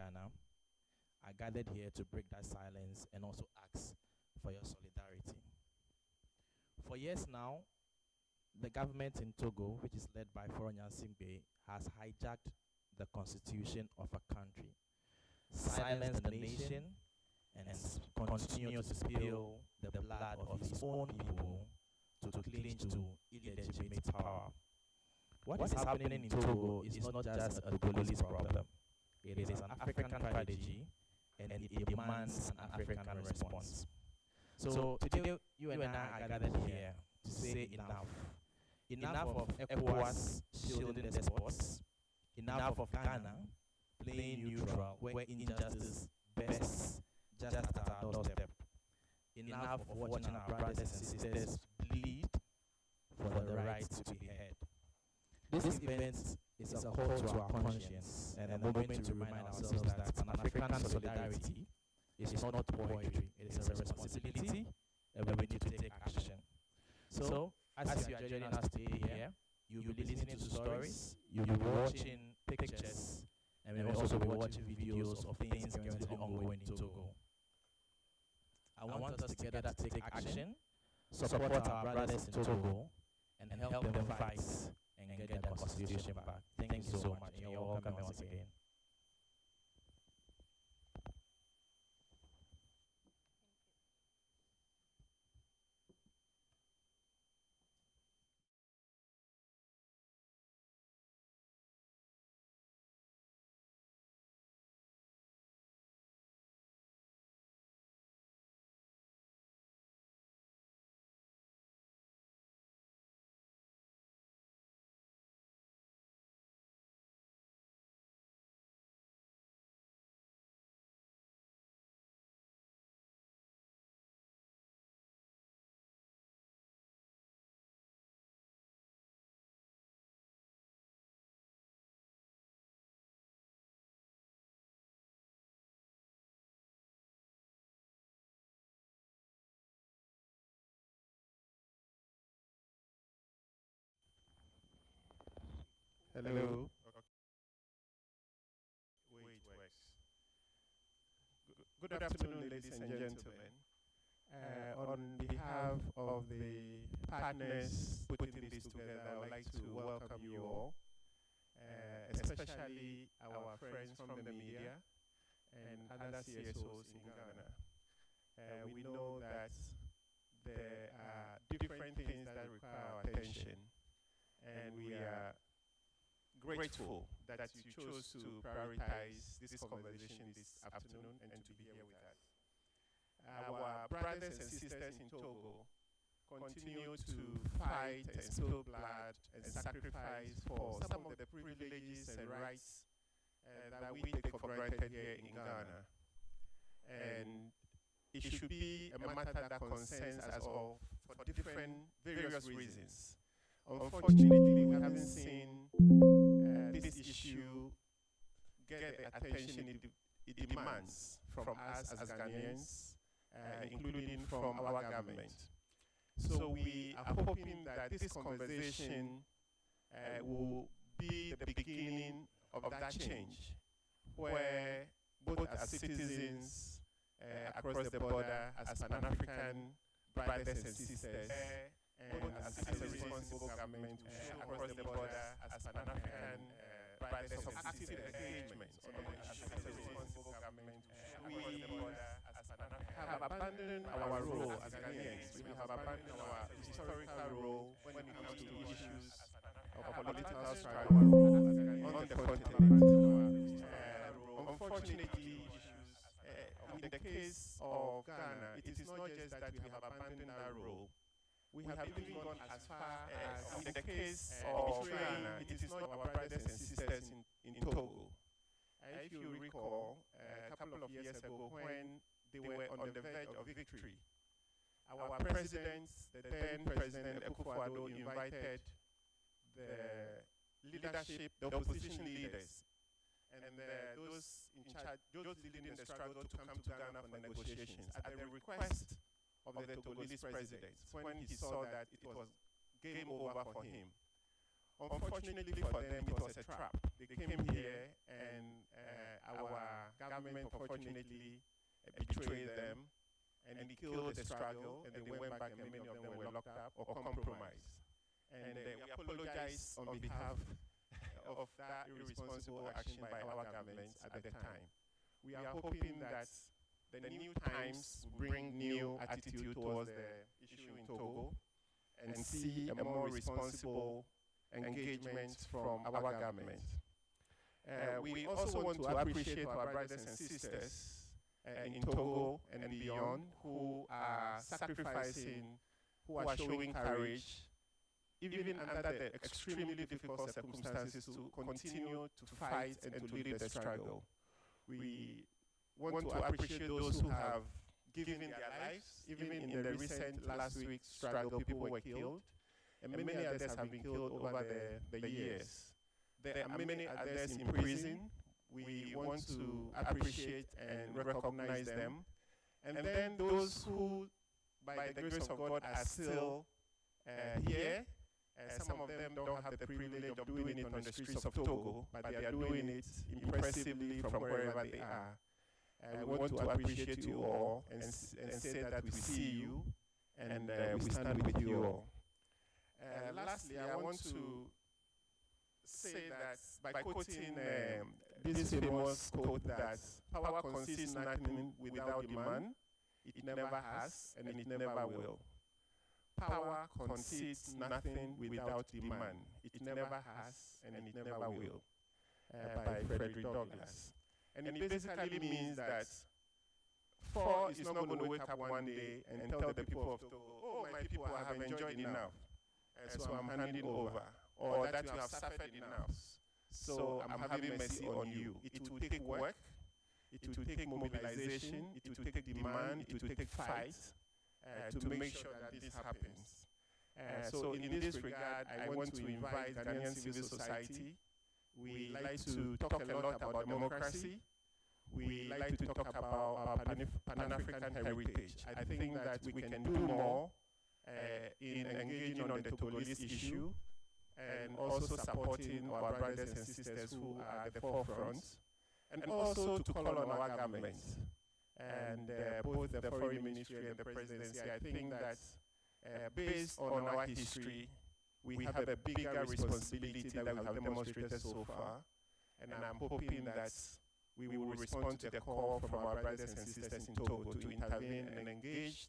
Ghana, are gathered here to break that silence and also ask for your solidarity. For years now, the government in Togo, which is led by Foronyan Singbe, has hijacked the constitution of a country, silenced the nation, and continue to spill the blood of its own people to cling to illegitimate power. What is happening in Togo is not just a Togolese problem. It is an African tragedy, and it demands an African response. So today, you and I are gathered here to say enough. Enough of ECOWAS shielding despots. Enough of Ghana playing neutral where injustice bests just at our doorstep. Enough of watching our brothers and sisters bleed for the right to be heard. This event is a call to our conscience and a moment to remind ourselves that Pan-African solidarity is not poetry, it is a responsibility, and we need to take action. So, as you are joining us today here, you'll be listening to stories, you'll be watching pictures, and we'll also be watching videos of things currently ongoing in Togo. I want us together to take action, support our brothers in Togo, and help them fight and get their constitution back. Thank you so much, and you're welcome once again. Hello. Okay. Wait, works. Good afternoon, ladies and gentlemen. On behalf of the partners putting this together, I would like to welcome you all, especially our friends from the media and other CSOs in Ghana. We know that there are different things that require our attention, and we are grateful that you chose to prioritize this conversation this afternoon and to be here with us. Our brothers and sisters in Togo continue to fight and spill blood and sacrifice for some of the privileges and rights that we take for granted here in Ghana. And it should be a matter that concerns us all for various reasons. Unfortunately, we haven't seen this issue get the attention it demands from us as Ghanaians, including from our government. So we are hoping that this conversation will be the beginning of that change, where both as citizens across the border, as Pan-African brothers and sisters, and as a responsible government across the border, as Pan-African brothers and active engagement, as a responsible government across the border, as Pan-African, have abandoned our role as Ghanaians. We have abandoned our historical role when it comes to issues of political struggle on the continent. Unfortunately, in the case of Ghana, it is not just that we have abandoned our role. We have even gone as far as, in the case of Ghana, it is not our brothers and sisters in Togo. If you recall, a couple of years ago when they were on the verge of victory, our president, the then President Akufo-Addo, invited the leadership, the opposition leaders, and those in charge, those leading the struggle to come to Ghana for negotiations at the request of the Togolese president, when he saw that it was game over for him. Unfortunately for them, it was a trap. They came here and our government unfortunately betrayed them and they killed the struggle and they went back and many of them were locked up or compromised. And we apologize on behalf of that irresponsible action by our government at the time. We are hoping that the new times will bring new attitude towards the issue in Togo and see a more responsible engagement from our government. We also want to appreciate our brothers and sisters in Togo and beyond who are sacrificing, who are showing courage, even under the extremely difficult circumstances, to continue to fight and to lead the struggle. We want to appreciate those who have given their lives. Even in the recent last week's struggle, people were killed, and many others have been killed over the years. There are many others in prison. We want to appreciate and recognize them. And then those who, by the grace of God, are still here. Some of them don't have the privilege of doing it on the streets of Togo, but they are doing it impressively from wherever they are. We want to appreciate you all and say that we see you and we stand with you all. Lastly, I want to say that by quoting this famous quote that power concedes nothing without demand, it never has and it never will. Power concedes nothing without demand, it never has and it never will. By Frederick Douglass. And it basically means that Four is not going to wake up one day and tell the people of Togo, oh, my people, I have enjoyed enough, so I'm handing over, or that you have suffered enough, so I'm having mercy on you. It will take work, it will take mobilization, it will take demand, it will take fight to make sure that this happens. So in this regard, I want to invite Ghanaian civil society. We like to talk a lot about democracy. We like to talk about our Pan-African heritage. I think that we can do more in engaging on the Togolese issue and also supporting our brothers and sisters who are at the forefront, and also to call on our government and both the Foreign Ministry and the Presidency. I think that based on our history, we have a bigger responsibility that we have demonstrated so far, and I'm hoping that we will respond to the call from our brothers and sisters in Togo to intervene and engage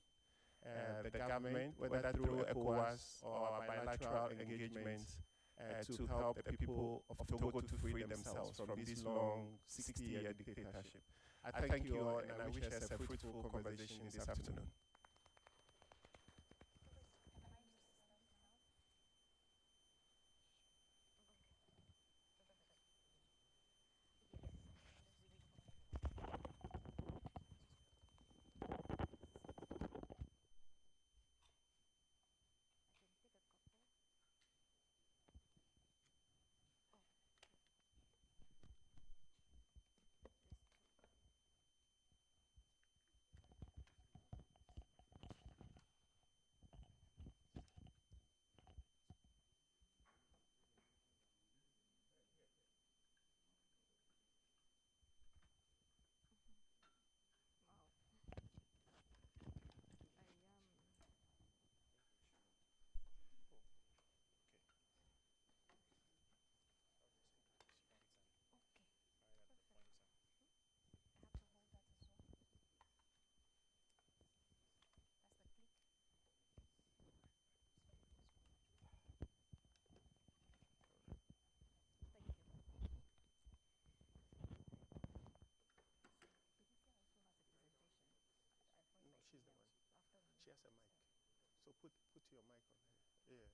the government, whether through ECOWAS or bilateral engagement, to help the people of Togo to free themselves from this long 60-year dictatorship. I thank you all, and I wish us a fruitful conversation this afternoon. She has a mic. So put your mic on her. Yeah.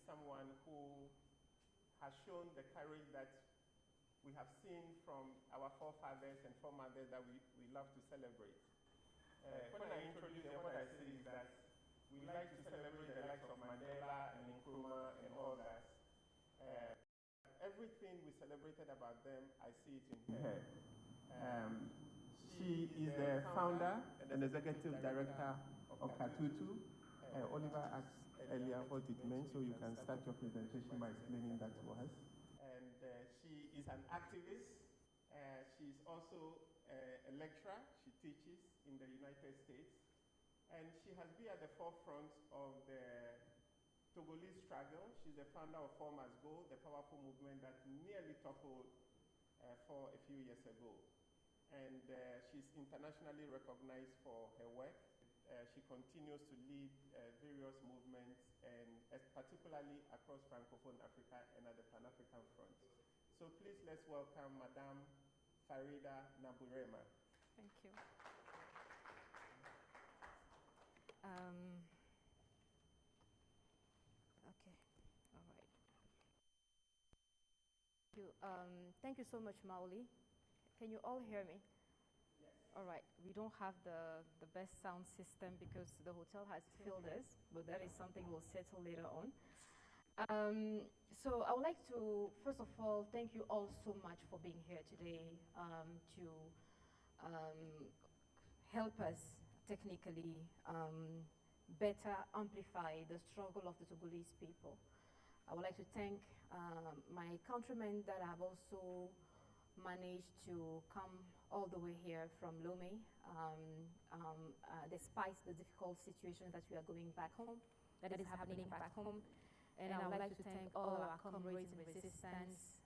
someone who has shown the courage that we have seen from our forefathers and foremothers that we love to celebrate. When I introduce them, what I say is that we like to celebrate the likes of Mandela and Nkrumah and all that. Everything we celebrated about them, I see it in her. She is the founder and executive director of Katutu. Oliver asked earlier what it meant, so you can start your presentation by explaining that to us. And she is an activist. She's also a lecturer. She teaches in the United States. And she has been at the forefront of the Togolese struggle. She's the founder of Formers Go, the powerful movement that nearly toppled for a few years ago. And she's internationally recognized for her work. She continues to lead various movements, and particularly across Francophone Africa and at the Pan-African front. So please let's welcome Madame Farida Naburema. Thank you. Okay, all right. Thank you so much, Maoli. Can you all hear me? All right, we don't have the best sound system because the hotel has filled us, but that is something we'll settle later on. So I would like to, first of all, thank you all so much for being here today to help us technically better amplify the struggle of the Togolese people. I would like to thank my countrymen that have also managed to come all the way here from Lomé, despite the difficult situation that we are going back home, that is happening back home. And I would like to thank all our comrades in resistance,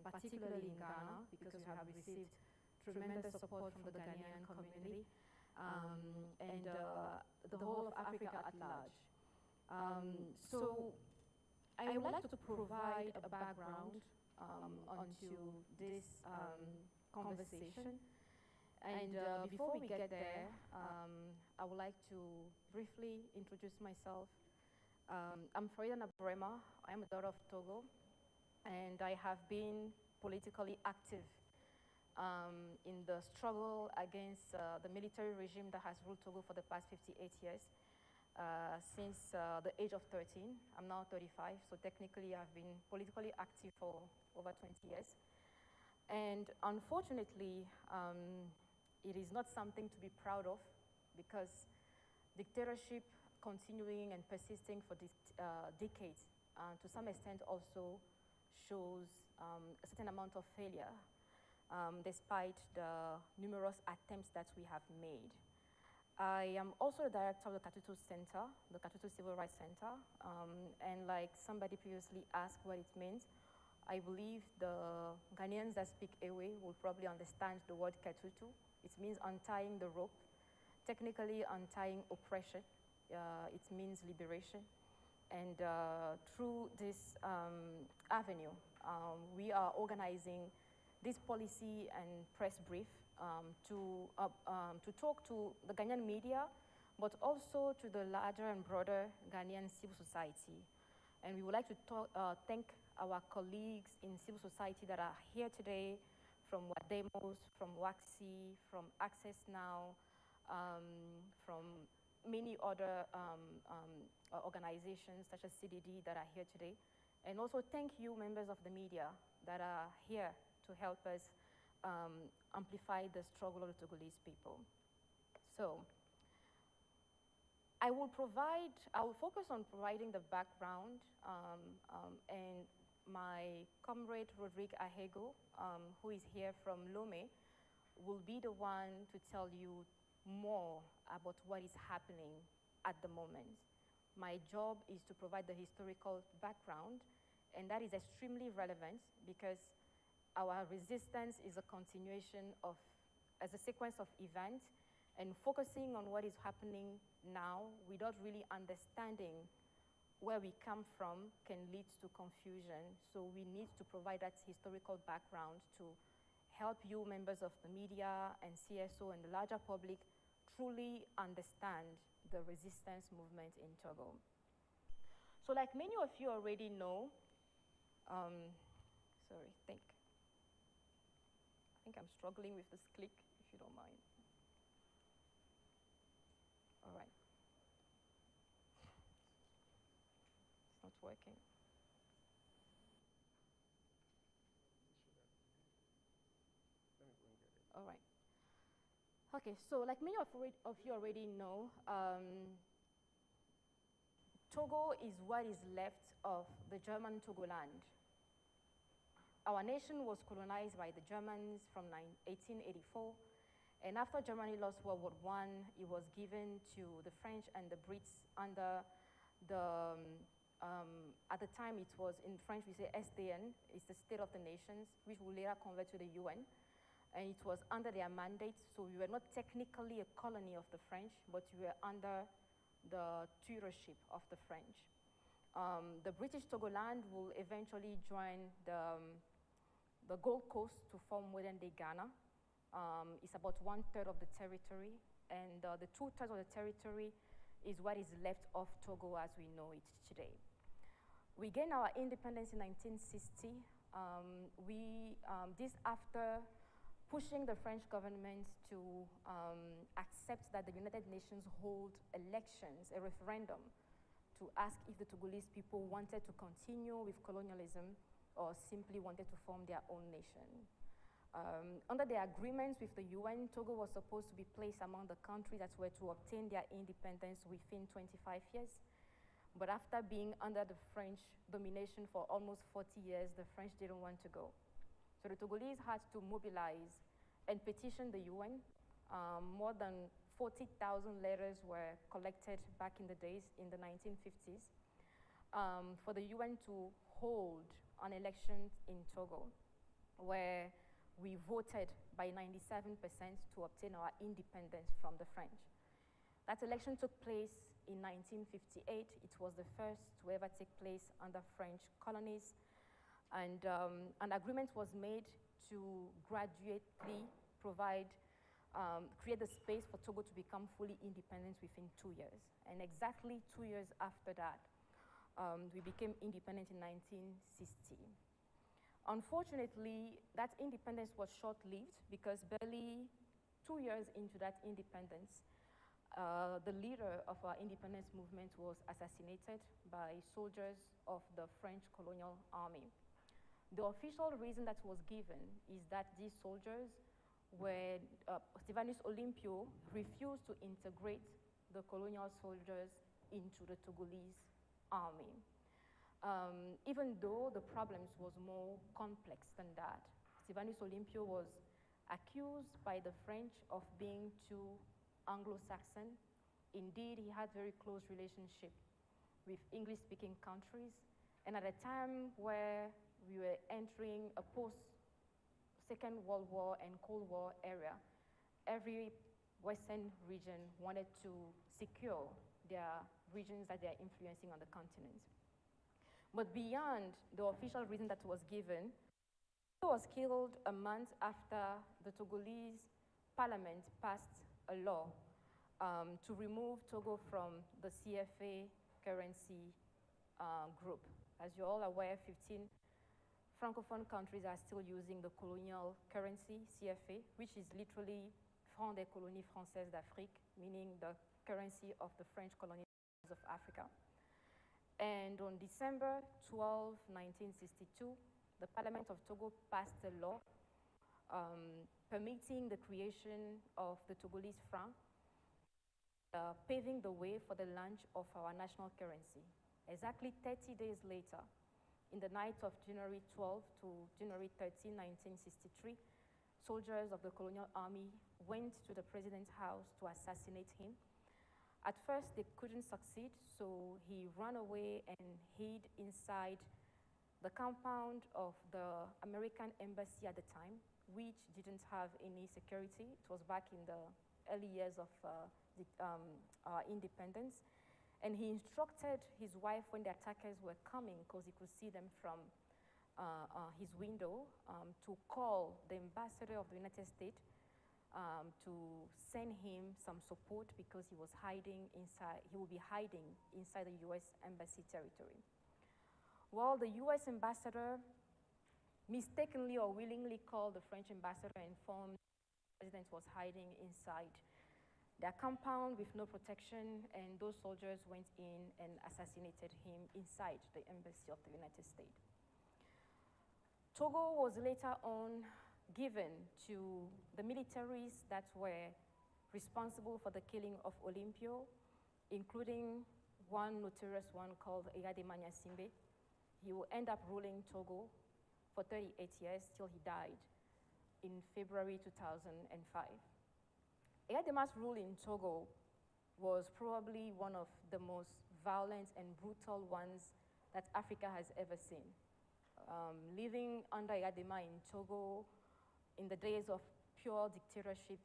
particularly in Ghana, because we have received tremendous support from the Ghanaian community, and the whole of Africa at large. So I would like to provide a background onto this conversation. And before we get there, I would like to briefly introduce myself. I'm Farida Naburema. I'm a daughter of Togo, and I have been politically active in the struggle against the military regime that has ruled Togo for the past 58 years. Since the age of 13. I'm now 35, so technically I've been politically active for over 20 years. And unfortunately, it is not something to be proud of, because dictatorship continuing and persisting for decades, to some extent also shows a certain amount of failure, despite the numerous attempts that we have made. I am also the director of the Katutu Center, the Katutu Civil Rights Center, and like somebody previously asked what it means, I believe the Ghanaians that speak Ewe will probably understand the word Katutu. It means untying the rope, technically untying oppression. It means liberation. And through this avenue, we are organizing this policy and press brief to talk to the Ghanaian media, but also to the larger and broader Ghanaian civil society. And we would like to thank our colleagues in civil society that are here today, from Wademos, from WAXI, from Access Now, from many other organizations such as CDD that are here today. And also thank you, members of the media, that are here to help us amplify the struggle of the Togolese people. So I will focus on providing the background, and my comrade Rodrigue Ahego, who is here from Lomé, will be the one to tell you more about what is happening at the moment. My job is to provide the historical background, and that is extremely relevant because our resistance is a continuation of, as a sequence of events, and focusing on what is happening now without really understanding where we come from can lead to confusion. So we need to provide that historical background to help you, members of the media and CSO and the larger public, truly understand the resistance movement in Togo. So like many of you already know, sorry, I think I'm struggling with this click, if you don't mind. All right. It's not working. All right. Okay, so like many of you already know, Togo is what is left of the German Togoland. Our nation was colonized by the Germans from 1884, and after Germany lost World War I, it was given to the French and the Brits under the, at the time it was, in French we say SDN, it's the State of the Nations, which will later convert to the UN. And it was under their mandate, so we were not technically a colony of the French, but we were under the tutorship of the French. The British Togoland will eventually join the Gold Coast to form modern-day Ghana. It's about 1/3 of the territory, and the 2/3 of the territory is what is left of Togo as we know it today. We gained our independence in 1960. This after pushing the French government to accept that the United Nations hold elections, a referendum, to ask if the Togolese people wanted to continue with colonialism or simply wanted to form their own nation. Under the agreements with the UN, Togo was supposed to be placed among the countries that were to obtain their independence within 25 years. But after being under the French domination for almost 40 years, the French didn't want to go. So the Togolese had to mobilize and petition the UN. More than 40,000 letters were collected back in the days, in the 1950s, for the UN to hold an election in Togo, where we voted by 97% to obtain our independence from the French. That election took place in 1958. It was the first to ever take place under French colonies. And an agreement was made to gradually create the space for Togo to become fully independent within 2 years. And exactly 2 years after that, we became independent in 1960. Unfortunately, that independence was short-lived because barely 2 years into that independence, the leader of our independence movement was assassinated by soldiers of the French colonial army. The official reason that was given is that these soldiers were, Stephanus Olympio refused to integrate the colonial soldiers into the Togolese army. Even though the problems was more complex than that. Stephanus Olympio was accused by the French of being too Anglo-Saxon. Indeed, he had very close relationship with English-speaking countries. And at a time where we were entering a post-Second World War and Cold War era, every Western region wanted to secure their regions that they are influencing on the continent. But beyond the official reason that was given, he was killed a month after the Togolese parliament passed a law to remove Togo from the CFA currency group. As you're all aware, 15 Francophone countries are still using the colonial currency, CFA, which is literally Franc des colonies françaises d'Afrique, meaning the currency of the French colonies of Africa. And on December 12, 1962, the Parliament of Togo passed a law permitting the creation of the Togolese franc, paving the way for the launch of our national currency. Exactly 30 days later, in the night of January 12 to January 13, 1963, soldiers of the colonial army went to the president's house to assassinate him. At first, they couldn't succeed, so he ran away and hid inside the compound of the American embassy at the time, which didn't have any security. It was back in the early years of independence. And he instructed his wife when the attackers were coming, because he could see them from his window, to call the ambassador of the United States to send him some support because he was hiding inside, he will be hiding inside the US embassy territory. Well, the US ambassador mistakenly or willingly called the French ambassador and informed the president was hiding inside their compound with no protection, and those soldiers went in and assassinated him inside the embassy of the United States. Togo was later on given to the militaries that were responsible for the killing of Olympio, including one notorious one called Eyadema Nyasimbe. He will end up ruling Togo for 38 years till he died in February 2005. Eyadema's rule in Togo was probably one of the most violent and brutal ones that Africa has ever seen. Living under Eyadema in Togo in the days of pure dictatorship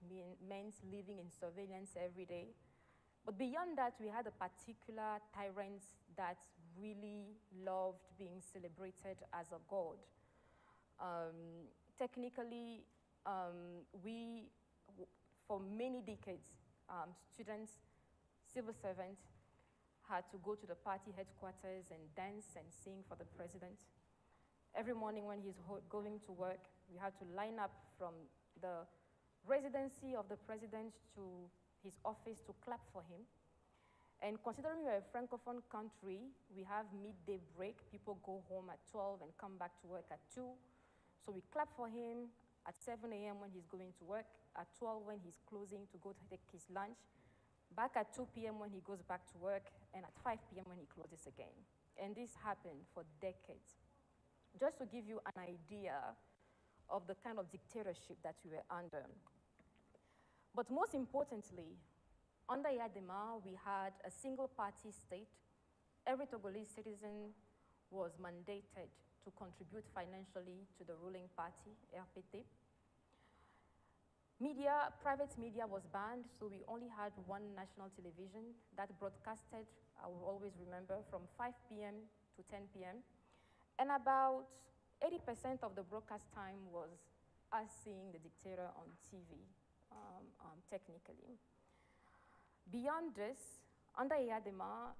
meant living in surveillance every day. But beyond that, we had a particular tyrant that really loved being celebrated as a god. Technically, for many decades, students, civil servants had to go to the party headquarters and dance and sing for the president. Every morning when he's going to work, we had to line up from the residency of the president to his office to clap for him. And considering we're a Francophone country, we have midday break. People go home at 12 and come back to work at 2. So we clap for him at 7 a.m. when he's going to work, at 12 when he's closing to go to take his lunch, back at 2 p.m. when he goes back to work, and at 5 p.m. when he closes again. And this happened for decades. Just to give you an idea of the kind of dictatorship that we were under. But most importantly, under Eyadema, we had a single-party state. Every Togolese citizen was mandated to contribute financially to the ruling party, RPT. Media, private media was banned, so we only had one national television that broadcasted, I will always remember, from 5 p.m. to 10 p.m. And about 80% of the broadcast time was us seeing the dictator on TV, technically. Beyond this, under Eyadema,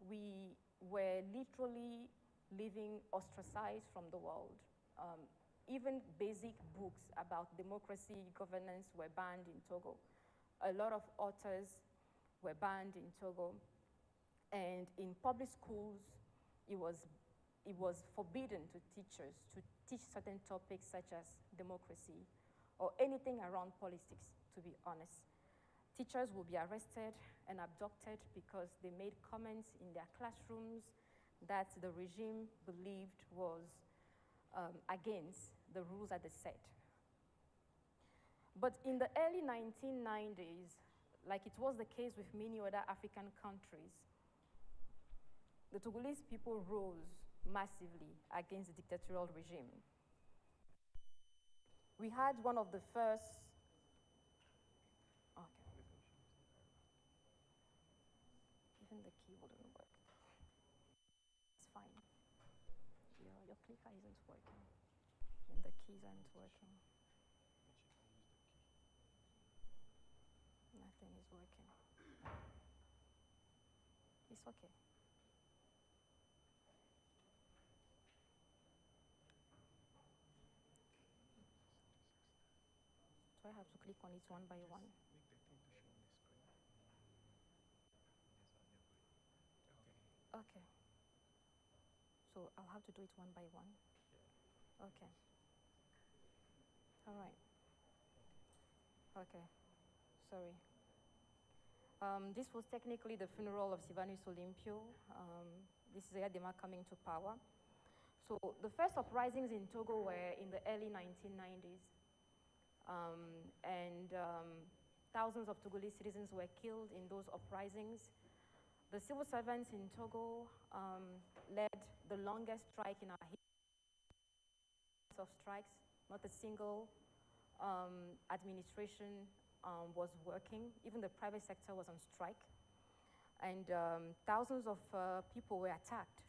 we were literally living ostracized from the world. Even basic books about democracy, governance were banned in Togo. A lot of authors were banned in Togo. And in public schools, it was forbidden to teachers to teach certain topics such as democracy or anything around politics, to be honest. Teachers will be arrested and abducted because they made comments in their classrooms that the regime believed was against the rules that they set. But in the early 1990s, like it was the case with many other African countries, the Togolese people rose massively against the dictatorial regime. We had one of the first, okay. Even the key wouldn't work. It's fine. Your clicker isn't working, and the keys aren't working. Nothing is working. It's okay. Do I have to click on it one by one? Okay. So I'll have to do it one by one? Okay. All right. Okay. Sorry. This was technically the funeral of Sylvanus Olympio. This is Eyadema coming to power. So the first uprisings in Togo were in the early 1990s. Thousands of Togolese citizens were killed in those uprisings. The civil servants in Togo led the longest strike in our history of strikes. Not a single administration was working. Even the private sector was on strike. And thousands of people were attacked.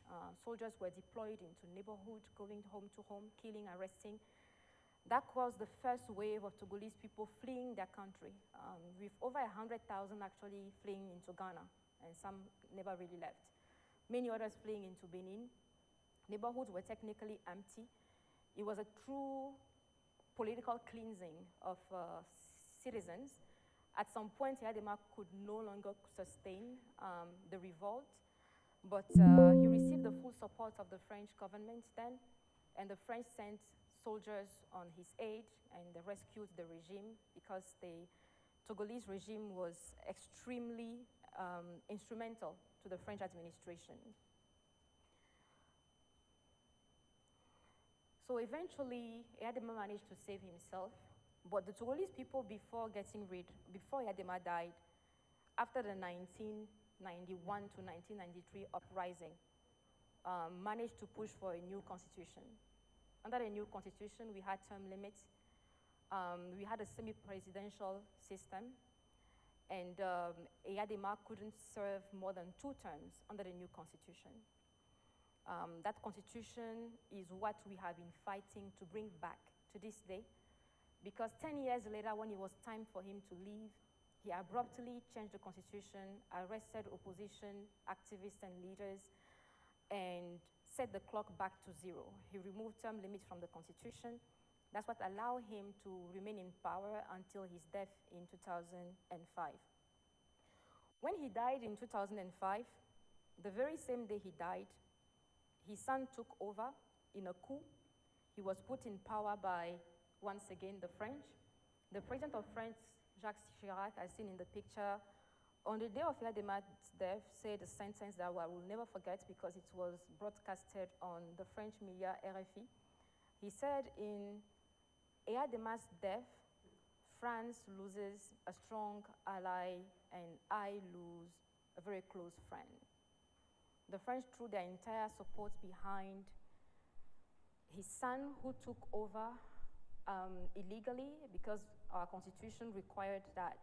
Soldiers were deployed into neighborhoods, going home to home, killing, arresting. That caused the first wave of Togolese people fleeing their country, with over 100,000 actually fleeing into Ghana, and some never really left. Many others fleeing into Benin. Neighborhoods were technically empty. It was a true political cleansing of citizens. At some point, Yadema could no longer sustain the revolt, but he received the full support of the French government then, and the French sent soldiers on his aid, and they rescued the regime because the Togolese regime was extremely instrumental to the French administration. So eventually, Yadema managed to save himself, but the Togolese people, before Yadema died, after the 1991 to 1993 uprising, managed to push for a new constitution. Under the new constitution, we had term limits. We had a semi-presidential system, and Yadema couldn't serve more than 2 terms under the new constitution. That constitution is what we have been fighting to bring back to this day, because 10 years later, when it was time for him to leave, he abruptly changed the constitution, arrested opposition activists and leaders, and set the clock back to 0. He removed term limits from the constitution. That's what allowed him to remain in power until his death in 2005. When he died in 2005, the very same day he died, his son took over in a coup. He was put in power by, once again, the French. The president of France, Jacques Chirac, as seen in the picture, on the day of Yadema's death, said a sentence that I will never forget because it was broadcasted on the French media RFI. He said, in Yadema's death, France loses a strong ally and I lose a very close friend. The French threw their entire support behind his son, who took over illegally, because our constitution required that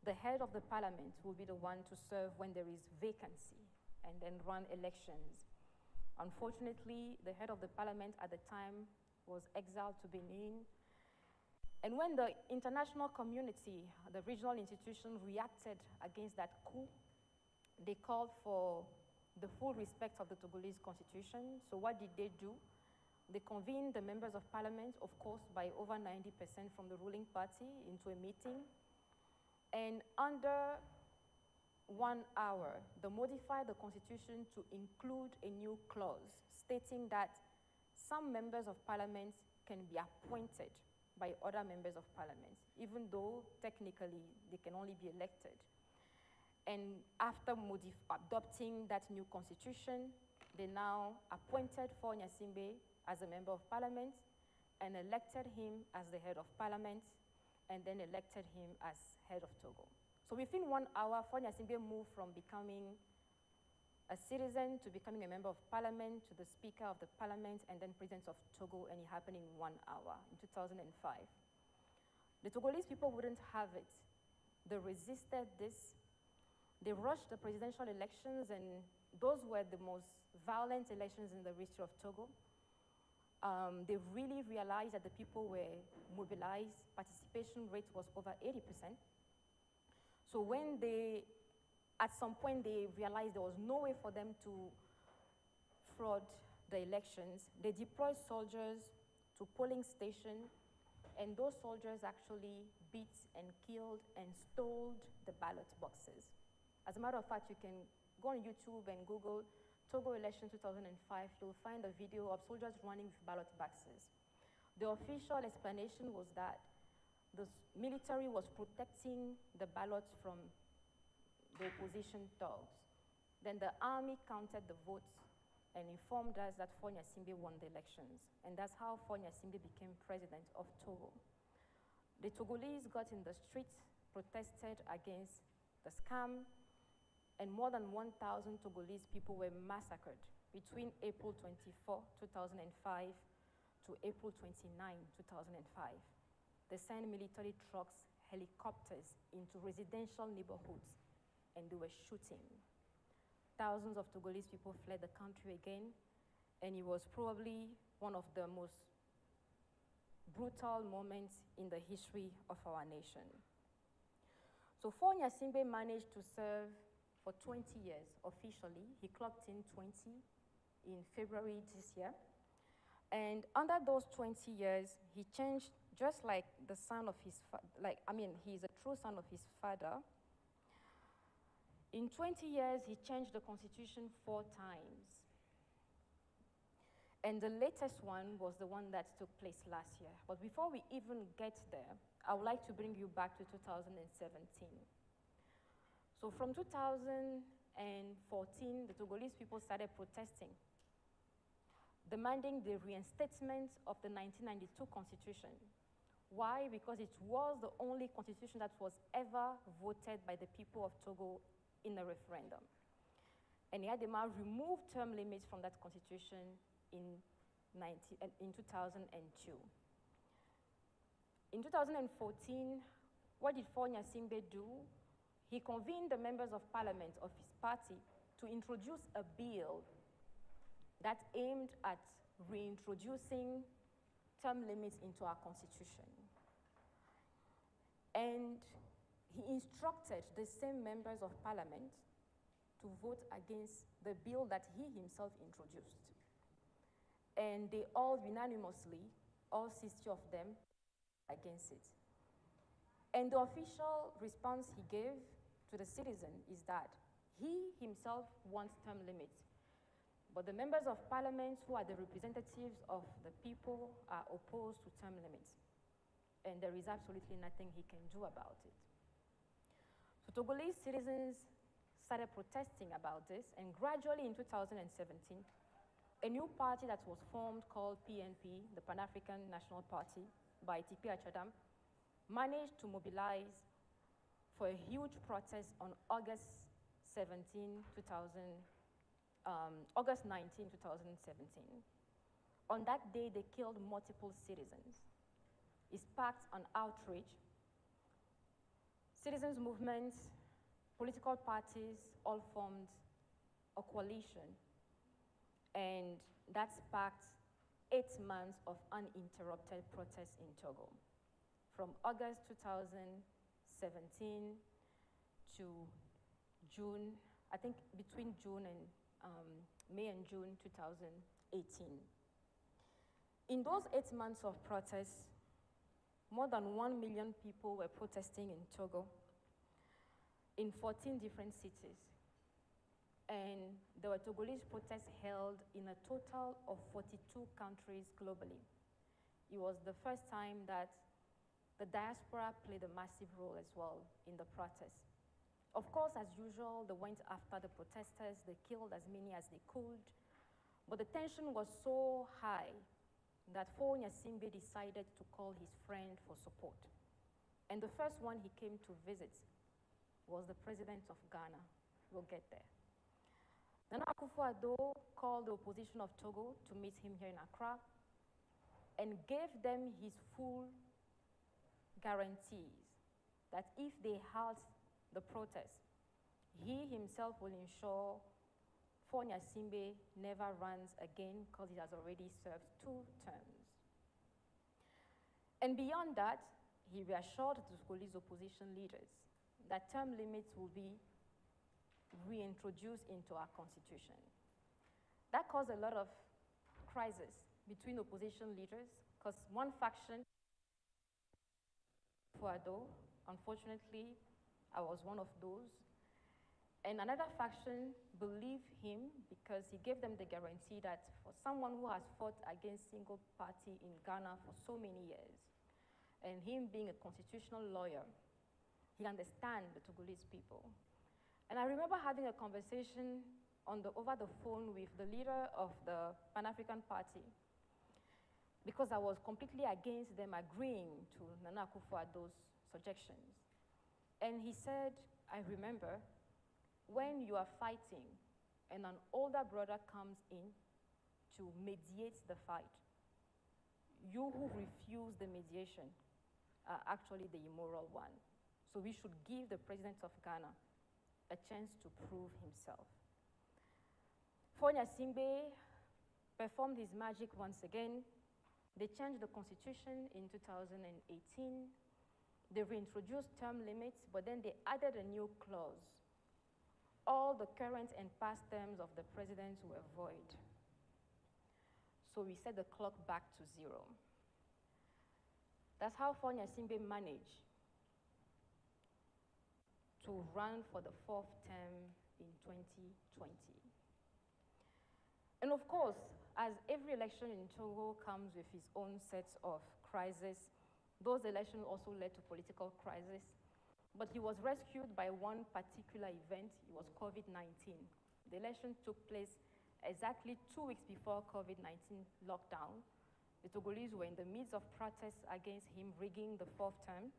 the head of the parliament will be the one to serve when there is vacancy and then run elections. Unfortunately, the head of the parliament at the time was exiled to Benin. And when the international community, the regional institution, reacted against that coup, they called for the full respect of the Togolese constitution. So what did they do? They convened the members of parliament, of course, by over 90% from the ruling party, into a meeting. And under 1 hour, they modified the constitution to include a new clause stating that some members of parliament can be appointed by other members of parliament, even though technically they can only be elected. And after adopting that new constitution, they now appointed Faure Gnassingbé as a member of parliament and elected him as the head of parliament, and then elected him as head of Togo. So within 1 hour, Faure Gnassingbé moved from becoming a citizen to becoming a member of parliament to the speaker of the parliament and then president of Togo, and it happened in 1 hour in 2005. The Togolese people wouldn't have it. They resisted this. They rushed the presidential elections, and those were the most violent elections in the history of Togo. They really realized that the people were mobilized. Participation rate was over 80%. So when at some point they realized there was no way for them to fraud the elections, they deployed soldiers to polling stations, and those soldiers actually beat and killed and stole the ballot boxes. As a matter of fact, you can go on YouTube and Google Togo election 2005. You'll find a video of soldiers running with ballot boxes. The official explanation was that the military was protecting the ballots from the opposition thugs. Then the army counted the votes and informed us that Faure Gnassingbé won the elections. And that's how Faure Gnassingbé became president of Togo. The Togolese got in the streets, protested against the scam, and more than 1,000 Togolese people were massacred between April 24, 2005 to April 29, 2005. They sent military trucks, helicopters into residential neighborhoods, and they were shooting. Thousands of Togolese people fled the country again, and it was probably one of the most brutal moment in the history of our nation. So Faure Nyasimbe managed to serve for 20 years officially. He clocked in 20 in February this year. And under those 20 years, he changed, just like the son of his he's a true son of his father. In 20 years, he changed the constitution 4 times. And the latest one was the one that took place last year. But before we even get there, I would like to bring you back to 2017. So from 2014, the Togolese people started protesting, demanding the reinstatement of the 1992 constitution. Why? Because it was the only constitution that was ever voted by the people of Togo in a referendum. And Yadema removed term limits from that constitution in 2002. In 2014, what did Faure Nyasimbe do? He convened the members of parliament of his party to introduce a bill that aimed at reintroducing term limits into our constitution. And he instructed the same members of parliament to vote against the bill that he himself introduced. And they all unanimously, all 60 of them, against it. And the official response he gave to the citizen is that he himself wants term limits, but the members of parliament who are the representatives of the people are opposed to term limits. And there is absolutely nothing he can do about it. So Togolese citizens started protesting about this, and gradually in 2017, a new party that was formed called PNP, the Pan-African National Party, by TP Achadam, managed to mobilize for a huge protest on August 19, 2017. On that day, they killed multiple citizens. It sparked an outrage. Citizens' movements, political parties all formed a coalition, and that sparked 8 months of uninterrupted protests in Togo. From August 2017 to June, I think between June and May and June 2018. In those 8 months of protests, more than 1 million people were protesting in Togo in 14 different cities. And there were Togolese protests held in a total of 42 countries globally. It was the first time that the diaspora played a massive role as well in the protests. Of course, as usual, they went after the protesters, they killed as many as they could, but the tension was so high that Faure Nyasimbe decided to call his friend for support. And the first one he came to visit was the president of Ghana. We'll get there. Nana Akufo-Addo called the opposition of Togo to meet him here in Accra and gave them his full guarantees that if they halt the protest, he himself will ensure Faure Nyasimbe never runs again because he has already served 2 terms. And beyond that, he reassured the Togolese opposition leaders that term limits will be reintroduced into our constitution. That caused a lot of crisis between opposition leaders because one faction, Fuado, unfortunately, I was one of those, and another faction believed him because he gave them the guarantee that for someone who has fought against single party in Ghana for so many years, and him being a constitutional lawyer, he understands the Togolese people. And I remember having a conversation over the phone with the leader of the Pan-African Party because I was completely against them agreeing to Nana Akufo-Addo's suggestions. And he said, I remember when you are fighting and an older brother comes in to mediate the fight, you who refuse the mediation are actually the immoral one. So we should give the president of Ghana a chance to prove himself. Faure Nyasimbe performed his magic once again, They changed the constitution in 2018. They reintroduced term limits, but then they added a new clause. All the current and past terms of the president were void. So we set the clock back to 0. That's how Fonyasimbe managed to run for the 4th term in 2020. And of course, as every election in Togo comes with its own sets of crises, those elections also led to political crisis. But he was rescued by one particular event. It was COVID-19. The election took place exactly 2 weeks before COVID-19 lockdown. The Togolese were in the midst of protests against him rigging the 4th term.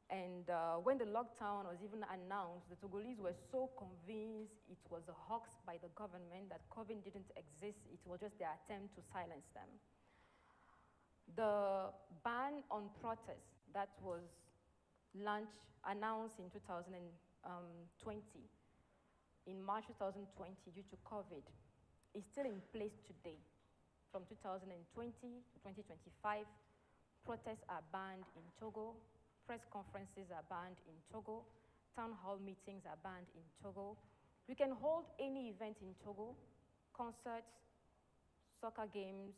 And when the lockdown was even announced, the Togolese were so convinced it was a hoax by the government that COVID didn't exist. It was just their attempt to silence them. The ban on protests that was announced in 2020, in March 2020 due to COVID, is still in place today. From 2020 to 2025, protests are banned in Togo, press conferences are banned in Togo, town hall meetings are banned in Togo. You can hold any event in Togo, concerts, soccer games,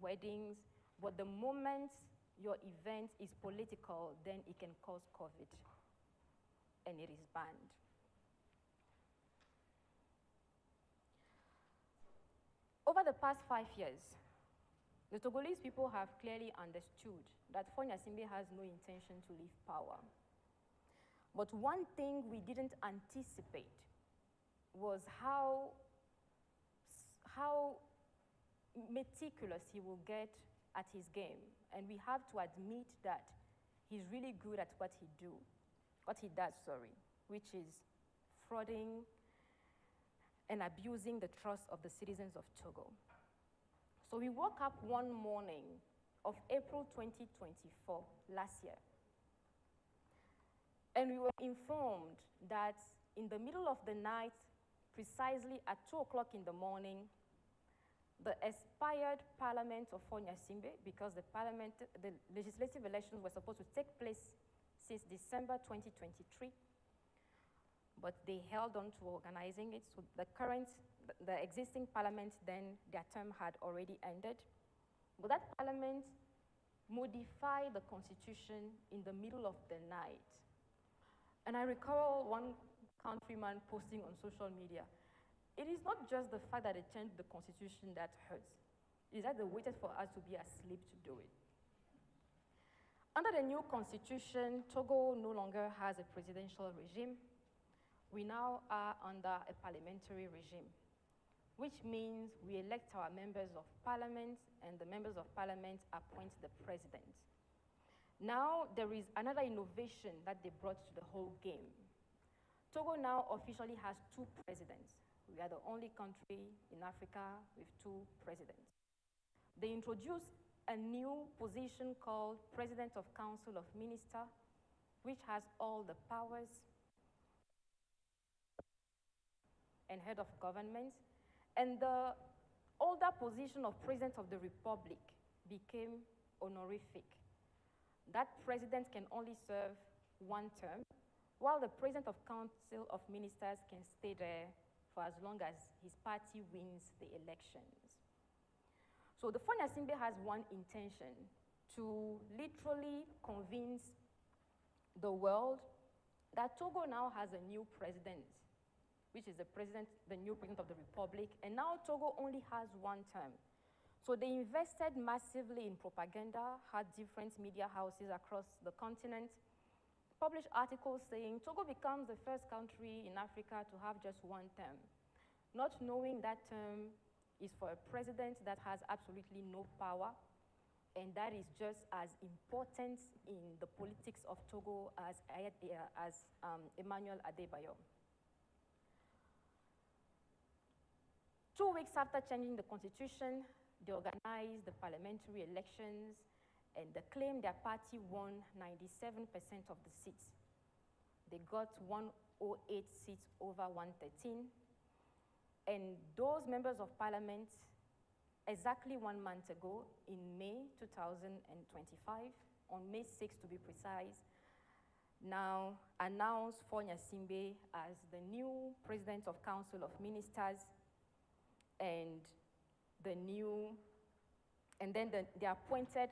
weddings, but the moment your event is political, then it can cause COVID, and it is banned. Over the past 5 years, the Togolese people have clearly understood that Fonyasimbe has no intention to leave power. But one thing we didn't anticipate was how meticulous he will get at his game. And we have to admit that he's really good at what he does, which is frauding and abusing the trust of the citizens of Togo. So we woke up one morning of April 2024, last year, and we were informed that in the middle of the night, precisely at 2 o'clock in the morning, the expired parliament of Fonyasimbe, because the legislative elections were supposed to take place since December 2023, but they held on to organizing it. So the existing parliament then, their term had already ended. But that parliament modified the constitution in the middle of the night. And I recall one countryman posting on social media, it is not just the fact that they changed the constitution that hurts. It is that they waited for us to be asleep to do it. Under the new constitution, Togo no longer has a presidential regime. We now are under a parliamentary regime, which means we elect our members of parliament, and the members of parliament appoint the president. Now, there is another innovation that they brought to the whole game. Togo now officially has 2 presidents. We are the only country in Africa with 2 presidents. They introduced a new position called President of Council of Ministers, which has all the powers, and head of government. And the older position of President of the Republic became honorific. That president can only serve 1 term, while the President of Council of Ministers can stay there for as long as his party wins the elections. So the Fonyasimbe has one intention: to literally convince the world that Togo now has a new president, which is the new president of the Republic, and now Togo only has 1 term. So they invested massively in propaganda, had different media houses across the continent, published articles saying Togo becomes the first country in Africa to have just 1 term, not knowing that term is for a president that has absolutely no power, and that is just as important in the politics of Togo as Emmanuel Adebayo. 2 weeks after changing the constitution, they organized the parliamentary elections, and they claimed their party won 97% of the seats. They got 108 seats over 113. And those members of parliament exactly 1 month ago, in May 2025, on May 6th to be precise, now announced Fonya Simbe as the new President of Council of Ministers, and they appointed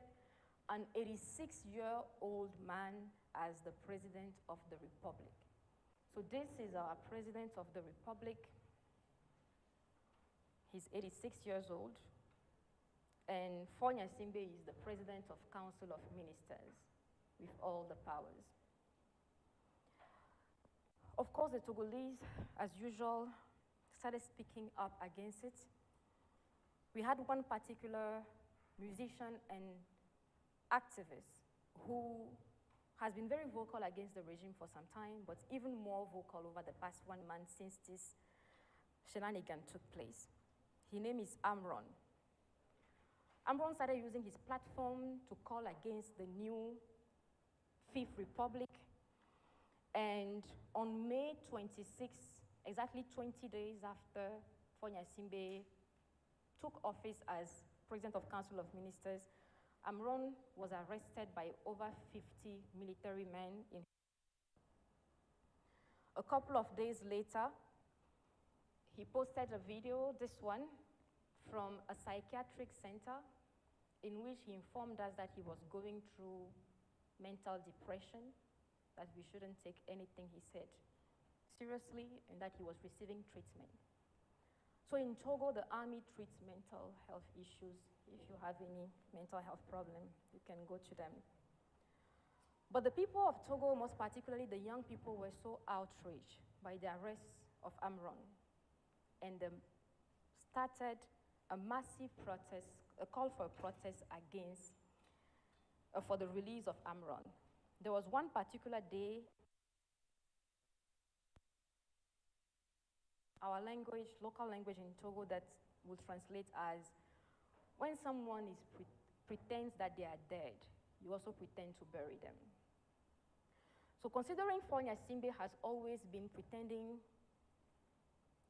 an 86-year-old man as the President of the Republic. So this is our President of the Republic. He's 86 years old, and Fonya Simbe is the President of Council of Ministers with all the powers. Of course, the Togolese, as usual, started speaking up against it. We had one particular musician and activist who has been very vocal against the regime for some time, but even more vocal over the past 1 month since this shenanigan took place. His name is Amron. Amron started using his platform to call against the new Fifth Republic, and on May 26th, exactly 20 days after Fonya Simbe took office as President of Council of Ministers, Amron was arrested by over 50 military men. A couple of days later, he posted a video, this one, from a psychiatric center in which he informed us that he was going through mental depression, that we shouldn't take anything he said seriously, and that he was receiving treatment. So in Togo, the army treats mental health issues. If you have any mental health problem, you can go to them. But the people of Togo, most particularly the young people, were so outraged by the arrest of Amron, and they started a massive protest, a call for a protest against, for the release of Amron. There was one particular day, our language, local language in Togo, that will translate as, when someone pretends that they are dead, you also pretend to bury them. So considering Fonya Simbe has always been pretending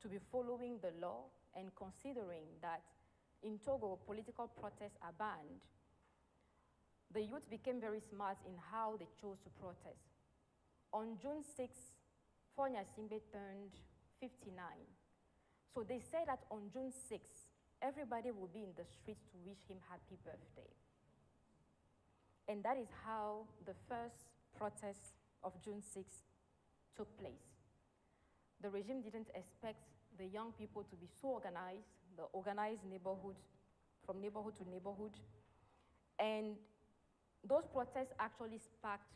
to be following the law, and considering that in Togo political protests are banned, the youth became very smart in how they chose to protest. On June 6th, Fonya Simbe turned 59. So they said that on June 6th, everybody will be in the streets to wish him happy birthday. And that is how the first protest of June 6th took place. The regime didn't expect the young people to be so organized, the organized neighborhood, from neighborhood to neighborhood. And those protests actually sparked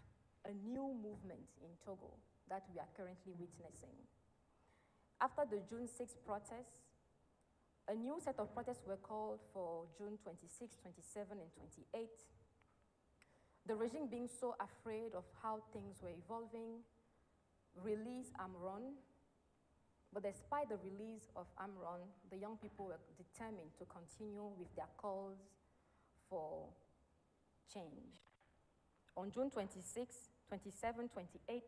a new movement in Togo that we are currently witnessing. After the June 6th protests, a new set of protests were called for June 26, 27, and 28. The regime, being so afraid of how things were evolving, released Amron. But despite the release of Amron, the young people were determined to continue with their calls for change. On June 26, 27, 28,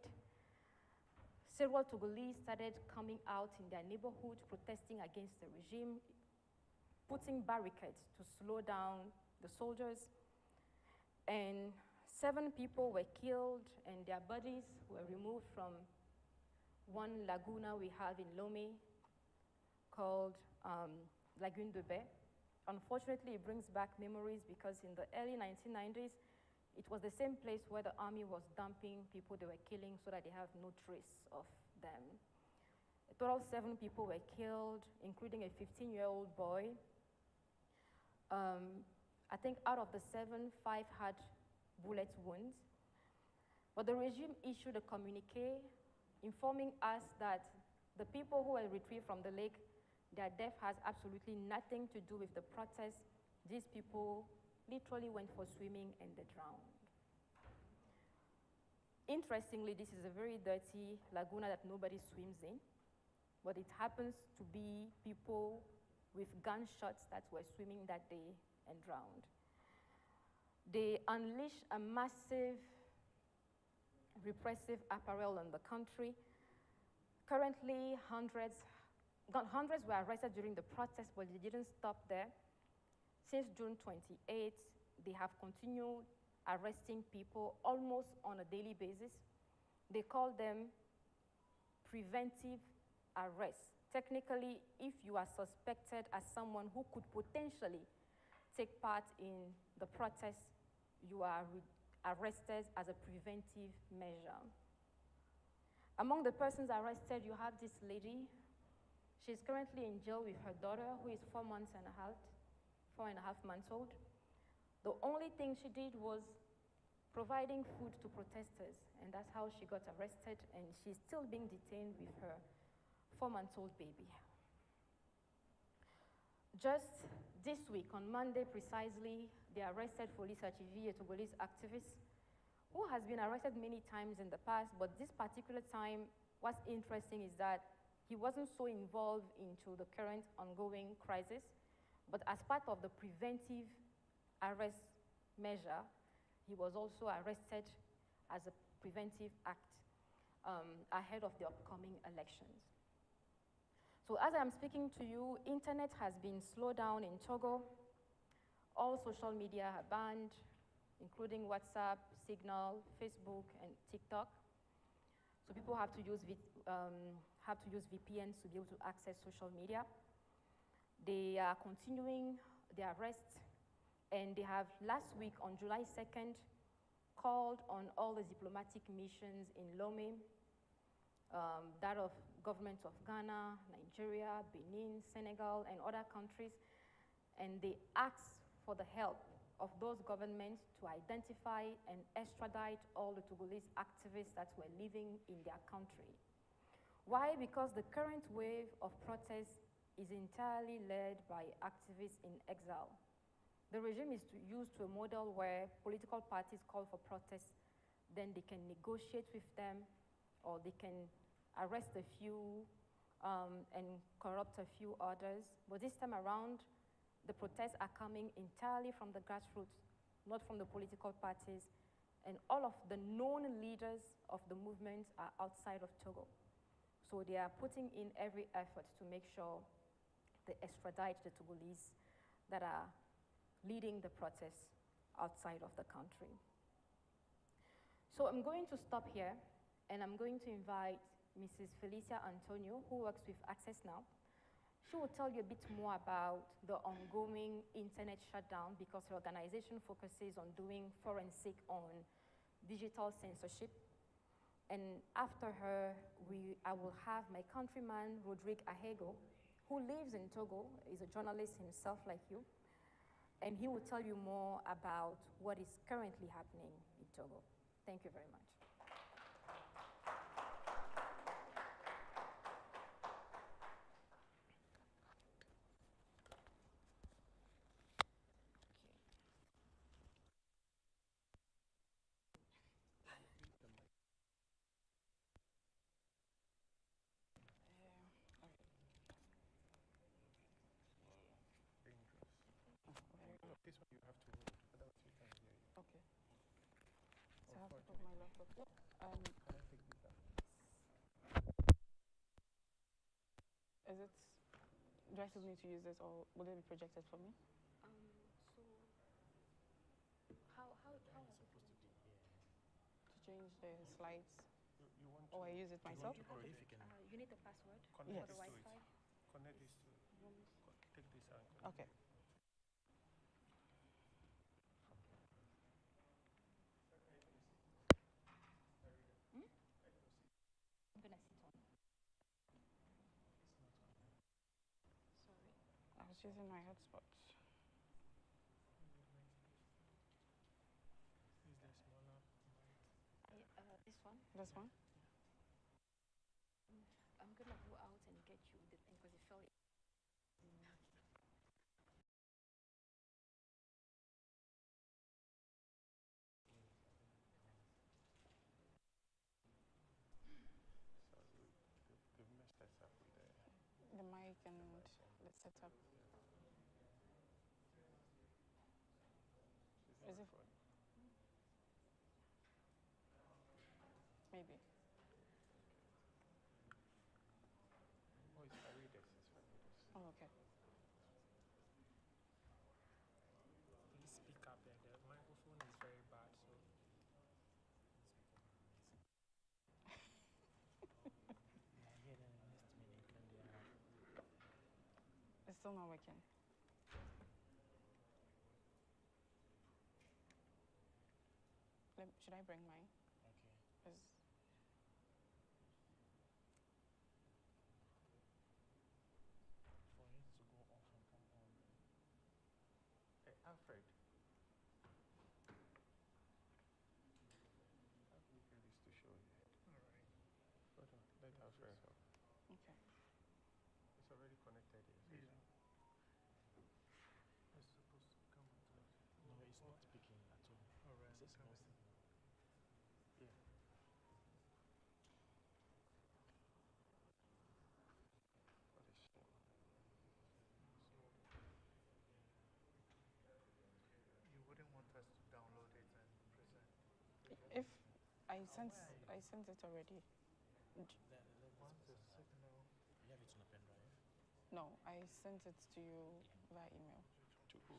several Togolese started coming out in their neighborhood protesting against the regime, putting barricades to slow down the soldiers, and 7 people were killed and their bodies were removed from one laguna we have in Lomé called Lagune de Bay. Unfortunately, it brings back memories because in the early 1990s, it was the same place where the army was dumping people they were killing so that they have no trace of them. A total of 7 people were killed, including a 15-year-old boy. I think out of the 7, 5 had bullet wounds. But the regime issued a communique informing us that the people who were retrieved from the lake, their death has absolutely nothing to do with the protest. These people literally went for swimming and they drowned. Interestingly, this is a very dirty laguna that nobody swims in, but it happens to be people with gunshots that were swimming that day and drowned. They unleashed a massive repressive apparel on the country. Currently, hundreds were arrested during the protest, but they didn't stop there. Since June 28th, they have continued arresting people almost on a daily basis. They call them preventive arrests. Technically, if you are suspected as someone who could potentially take part in the protest, you are arrested as a preventive measure. Among the persons arrested, you have this lady. She's currently in jail with her daughter, who is 4 months and a half, 4.5 months old. The only thing she did was providing food to protesters, and that's how she got arrested, and she's still being detained with her 4-month-old baby. Just this week, on Monday precisely, they arrested Folisa Chivi, a Togolese activist, who has been arrested many times in the past, but this particular time, what's interesting is that he wasn't so involved into the current ongoing crisis, but as part of the preventive arrest measure, he was also arrested as a preventive act ahead of the upcoming elections. So as I'm speaking to you, internet has been slowed down in Togo. All social media are banned, including WhatsApp, Signal, Facebook, and TikTok. So people have to use VPNs to be able to access social media. They are continuing their arrests, and they have last week on July 2nd called on all the diplomatic missions in Lomé, that of governments of Ghana, Nigeria, Benin, Senegal, and other countries, and they ask for the help of those governments to identify and extradite all the Togolese activists that were living in their country. Why? Because the current wave of protests is entirely led by activists in exile. The regime is used to a model where political parties call for protests, then they can negotiate with them, or they can arrest a few and corrupt a few others. But this time around, the protests are coming entirely from the grassroots, not from the political parties, and all of the known leaders of the movement are outside of Togo. So they are putting in every effort to make sure they extradite the Togolese that are leading the protests outside of the country. So I'm going to stop here, and I'm going to invite Mrs. Felicia Antonio, who works with Access Now. She will tell you a bit more about the ongoing internet shutdown, because her organization focuses on doing forensic on digital censorship. And after her, I will have my countryman, Rodrigue Ahego, who lives in Togo, is a journalist himself like you, and he will tell you more about what is currently happening in Togo. Thank you very much. This one you have to hold, otherwise we can't hear you. Okay. So I have to put my laptop. Can I take this out? Is it? Do I still need to use this, or will it be projected for me? So how Supposed to be here. To change the slides, You want or I use it myself? Okay, if you can. you need the password connect Yes. this for the to Wi-Fi? it. Connect this to take this and connect. Okay. I'm gonna sit on. Sorry. I was using my hotspot. Is there smaller? This one. This one? I'm gonna go out and get you the thing because it fell. They've messed us up with The mic and the setup. Is it? Maybe. Oh, it's Farides. It's Farides. Oh, okay. still not working. Should I bring mine? Okay. 'Cause For it to go off and come on. Hey, Alfred. How can you get this to show your head? All right. Hold on, let Alfred help. okay. It's already connected here. So Yeah. It's supposed to come out. No, it's not picking at all. All right. It says no coming. signal. yeah. What a shame. You wouldn't want us to download it and present. If I sent it already. Once the signal. You have it on a pen drive? No, I sent it to you via email. To who?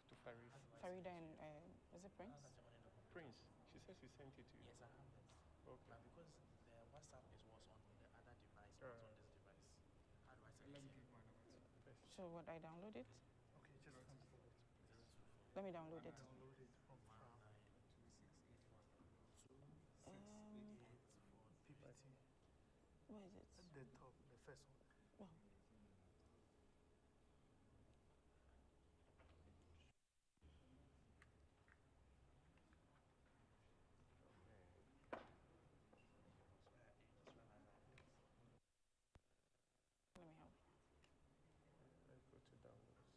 To Farid. Farida and is it Prince? Prince. She says she sent it to you. Yes, I have it. Okay. But because the WhatsApp was on the other device, not on this device. How do I send Let me it? give my number. So what I download it? Okay, just come forward. Let me download it. Download it from file. PPT. Where is it? At the top, the first one. Well, let me help. Let's go to downloads.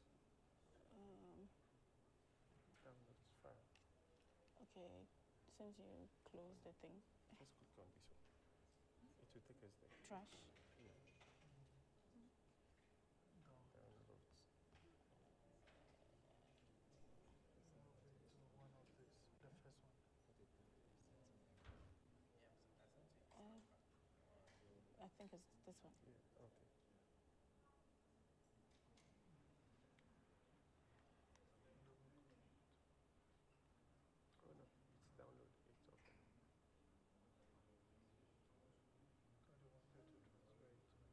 Downloads file. Okay, since you closed the thing, Let's click on this one. It will take us there. trash. Yeah. Down. Downloads. Move into one of this, the first one. I think it's this one. Yeah. Okay. Oh no, it's download. It's open. God, I wanted to transfer it to me.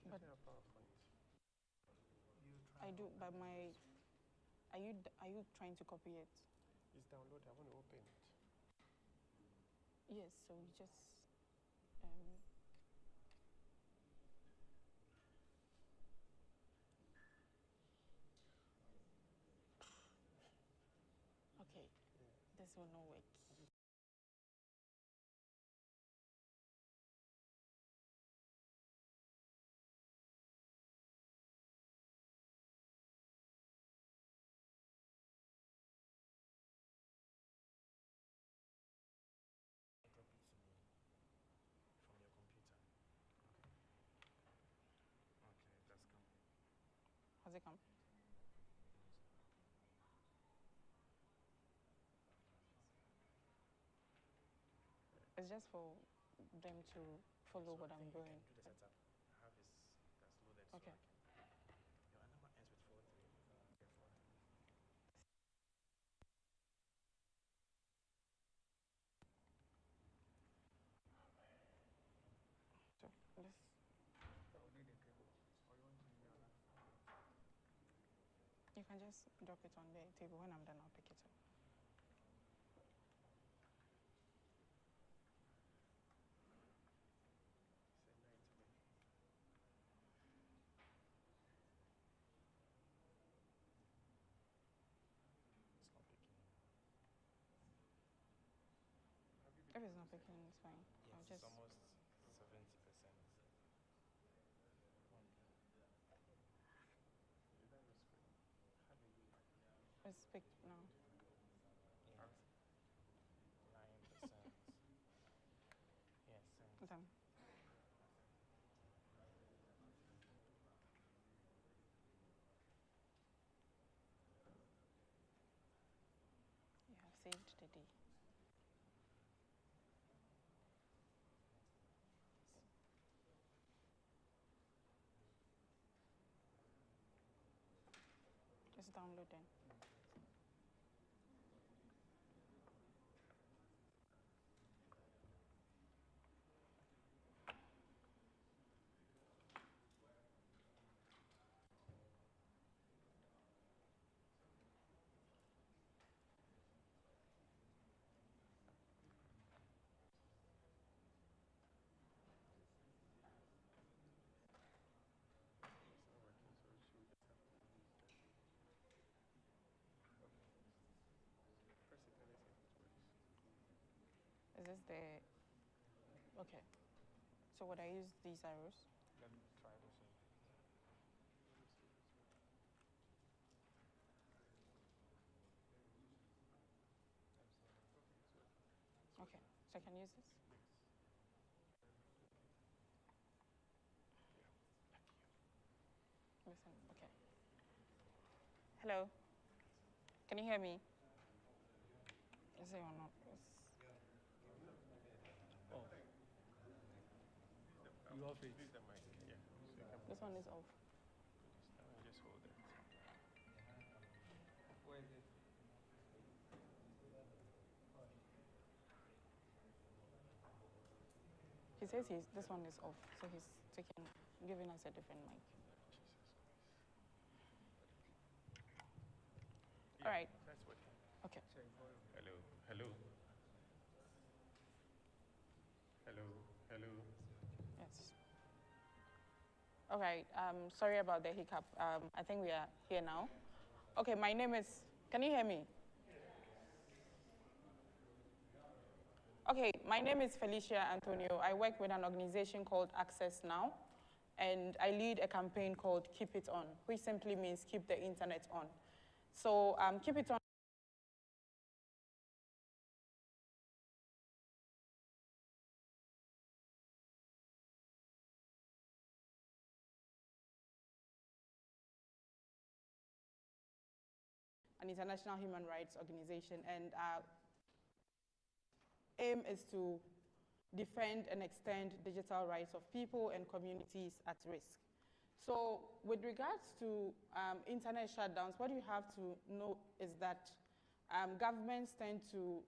She But- doesn't have PowerPoint. You I try. do, but my. Are you trying to copy it? It's download. I want to open it. Yes. So you just. Okay. Yeah. This will not work. Drop it to me from your computer. Okay, that's come. Has it come? It's just for them to follow So what I I'm think you doing. can do the setup. I have this that's loaded Okay. so I can. Your number ends with 43. Therefore. So this. I will need a cable. Or you want to use your laptop? You can just drop it on the table. When I'm done, I'll pick it up. Send that to me. It's not picking. If it's not picking, it's fine. Yes, I'll it's just. almost 70%. Is that your screen? How do you? It's picked now. Yeah. 9%. Yes, send. Done. You have saved the day. Just download then. this the, okay. So would I use these arrows? Let me try to see. Okay, so I can use this? Listen, okay. Hello? Can you hear me? Is it or not? Oh. You off it. Use the mic, yeah. So you can This one is off. just hold it. Where is it? He says this one is off, so he's giving us a different mic. All right. That's what. Okay. Hello, hello. Hello, hello. Yes. All right. Sorry about the hiccup. I think we are here now. Okay, my name is, can you hear me? Okay, my name is Felicia Antonio. I work with an organization called Access Now, and I lead a campaign called Keep It On, which simply means keep the internet on. So Keep It On an international human rights organization, and our aim is to defend and extend digital rights of people and communities at risk. So with regards to internet shutdowns, what you have to know is that governments tend to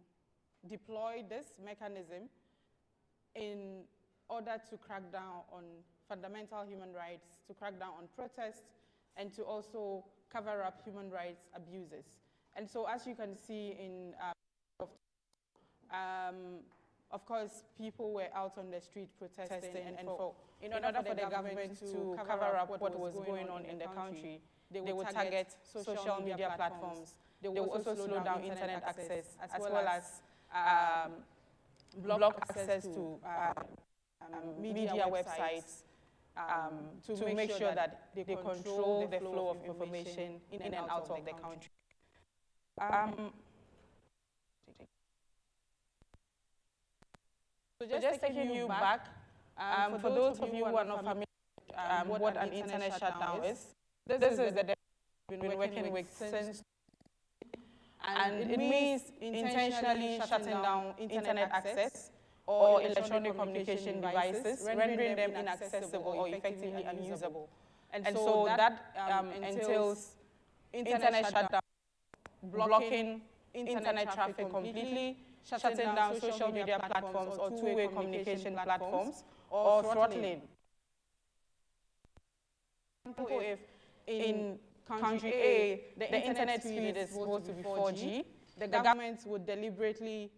deploy this mechanism in order to crack down on fundamental human rights, to crack down on protests, and to also cover up human rights abuses. And so as you can see in of course, people were out on the street protesting, and in order for the government to cover up what was going on in the country, they would target social media platforms. They would also slow down internet access, as well as block access to media websites to make sure that they control the flow of information in and out of the country. So just taking you back, for those of you who are not familiar with what an internet shutdown is, this is the definition we've been working with since, and it means intentionally shutting down internet access or electronic communication devices, rendering them inaccessible or effectively unusable. And so that entails internet shutdown, blocking internet traffic completely, shutting down social media platforms or two-way communication platforms, or throttling. If in country A, the internet speed is supposed to be 4G, the government would deliberately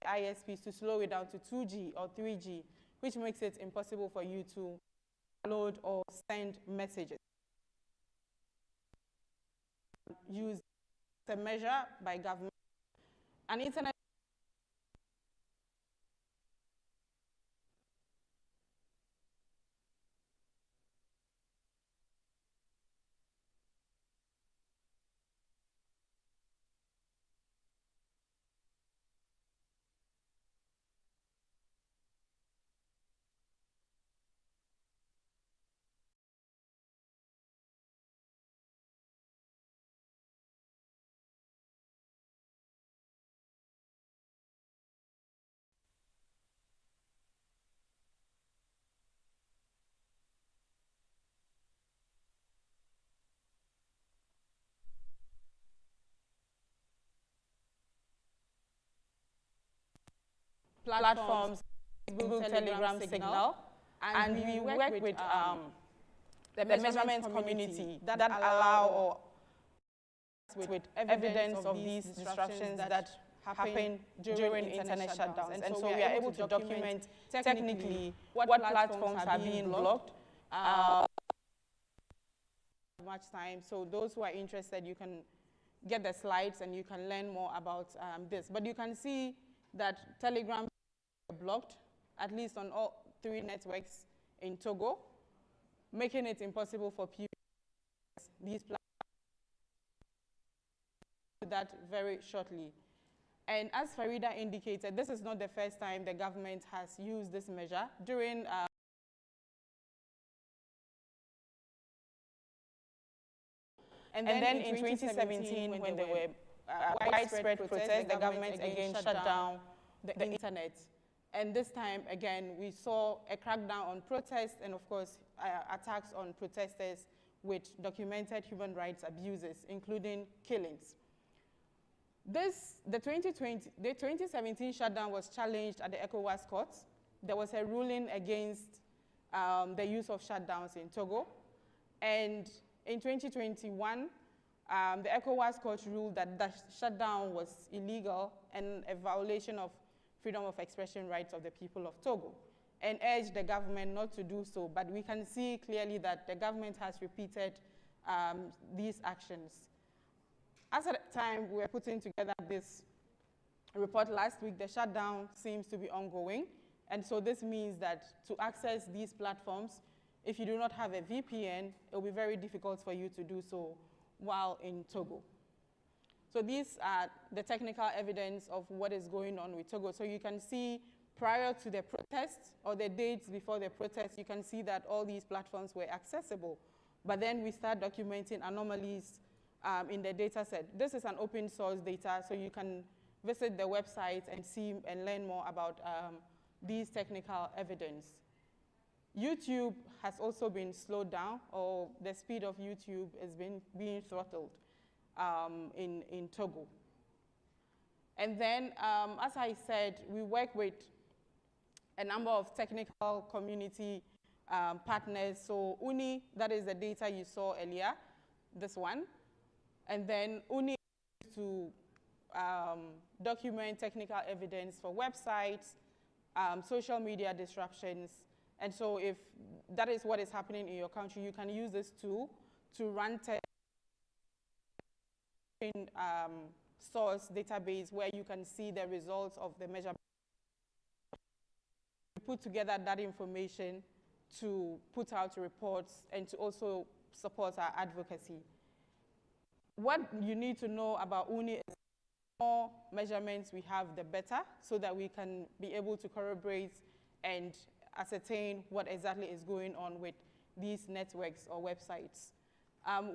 ISPs to slow it down to 2G or 3G, which makes it impossible for you to download or send messages. Use a measure by government. An internet platforms, Facebook, Telegram, Signal, and we work with the measurement community that allow or with evidence of these disruptions that happen during internet shutdowns. And so we are able to document technically what platforms are being blocked, much time. So those who are interested, you can get the slides and you can learn more about this. But you can see that Telegram blocked, at least on all 3 networks in Togo, making it impossible for people to access these platforms. That very shortly. And as Farida indicated, this is not the first time the government has used this measure. During and then in 2017, when there were widespread protests, the government again shut down the internet. And this time, again, we saw a crackdown on protests and, of course, attacks on protesters with documented human rights abuses, including killings. The 2017 shutdown was challenged at the ECOWAS courts. There was a ruling against the use of shutdowns in Togo. And in 2021, the ECOWAS court ruled that the shutdown was illegal and a violation of freedom of expression rights of the people of Togo, and urged the government not to do so. But we can see clearly that the government has repeated these actions. As at the time we were putting together this report last week, the shutdown seems to be ongoing. And so this means that to access these platforms, if you do not have a VPN, it will be very difficult for you to do so while in Togo. So these are the technical evidence of what is going on with Togo. So you can see prior to the protests or the dates before the protests, you can see that all these platforms were accessible. But then we start documenting anomalies in the data set. This is an open source data, so you can visit the website and see and learn more about these technical evidence. YouTube has also been slowed down, or the speed of YouTube has been being throttled in Togo. And then, as I said, we work with a number of technical community partners. So UNI, that is the data you saw earlier, this one. And then UNI to document technical evidence for websites, social media disruptions. And so if that is what is happening in your country, you can use this tool to run tests in source database where you can see the results of the measurement. Put together that information to put out reports and to also support our advocacy. What you need to know about UNI is the more measurements we have, the better, so that we can be able to corroborate and ascertain what exactly is going on with these networks or websites.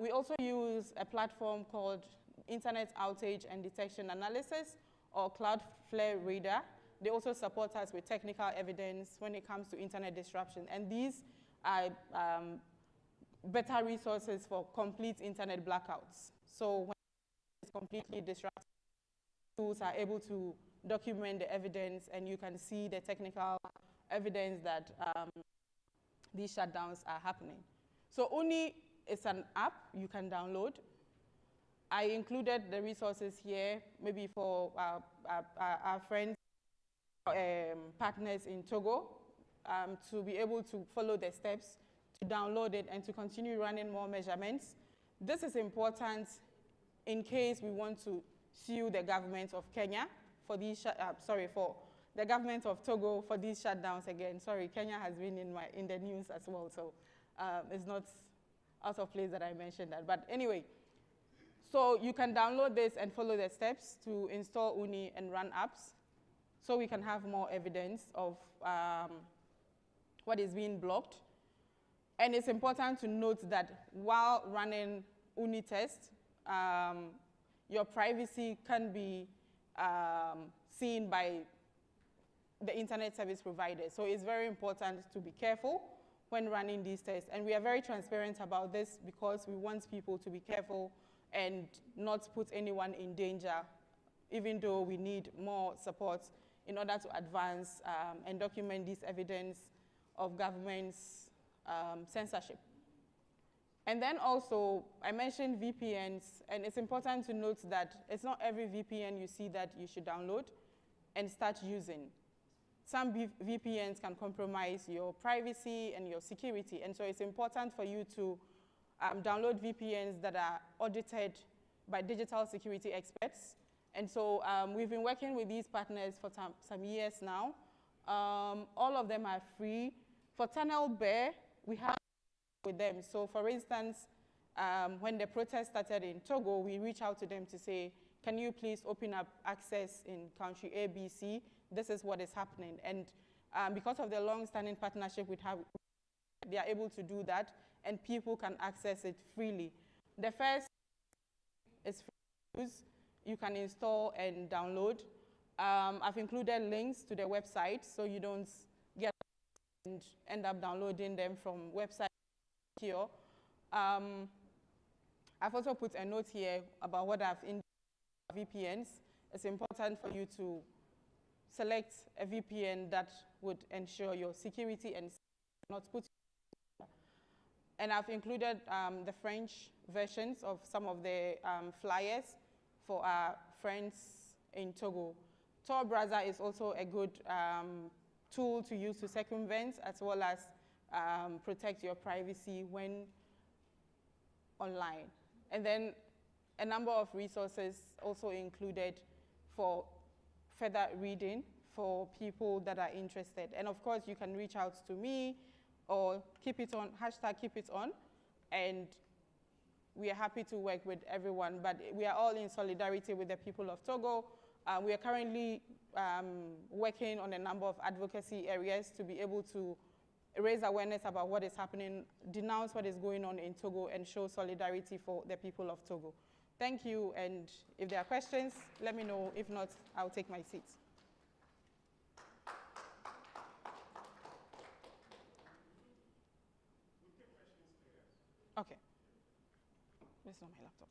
We also use a platform called Internet Outage and Detection Analysis, or Cloudflare Radar. They also support us with technical evidence when it comes to internet disruption. And these are better resources for complete internet blackouts. So when it's completely disrupted, tools are able to document the evidence, and you can see the technical evidence that these shutdowns are happening. So UNI is an app you can download. I included the resources here, maybe for our friends, partners in Togo, to be able to follow the steps, to download it, and to continue running more measurements. This is important in case we want to sue the government of Kenya for these, for the government of Togo for these shutdowns again. Sorry, Kenya has been in the news as well, so it's not out of place that I mentioned that. But anyway, so you can download this and follow the steps to install UNI and run apps, so we can have more evidence of what is being blocked. And it's important to note that while running UNI tests, your privacy can be seen by the internet service providers. So it's very important to be careful when running these tests. And we are very transparent about this because we want people to be careful and not put anyone in danger, even though we need more support in order to advance and document this evidence of government's censorship. And then also, I mentioned VPNs, and it's important to note that it's not every VPN you see that you should download and start using. Some VPNs can compromise your privacy and your security, and so it's important for you to download VPNs that are audited by digital security experts. And so we've been working with these partners for some years now, All of them are free. For Tunnel Bear, we have with them. So for instance, when the protest started in Togo, we reached out to them to say, can you please open up access in country ABC? This is what is happening. And because of the long-standing partnership we have, they are able to do that, and people can access it freely. The first is free to use. You can install and download. I've included links to the website so you don't get and end up downloading them from website here. I've also put a note here about what I've in VPNs. It's important for you to select a VPN that would ensure your security and not put. And I've included the French versions of some of the flyers for our friends in Togo. Tor browser is also a good tool to use to circumvent as well as protect your privacy when online. And then a number of resources also included for further reading for people that are interested. And of course, you can reach out to me or keep it on, #KeepItOn, and we are happy to work with everyone, but we are all in solidarity with the people of Togo. We are currently working on a number of advocacy areas to be able to raise awareness about what is happening, denounce what is going on in Togo, and show solidarity for the people of Togo. Thank you, and if there are questions, let me know. If not, I'll take my seat. Okay. This is not my laptop.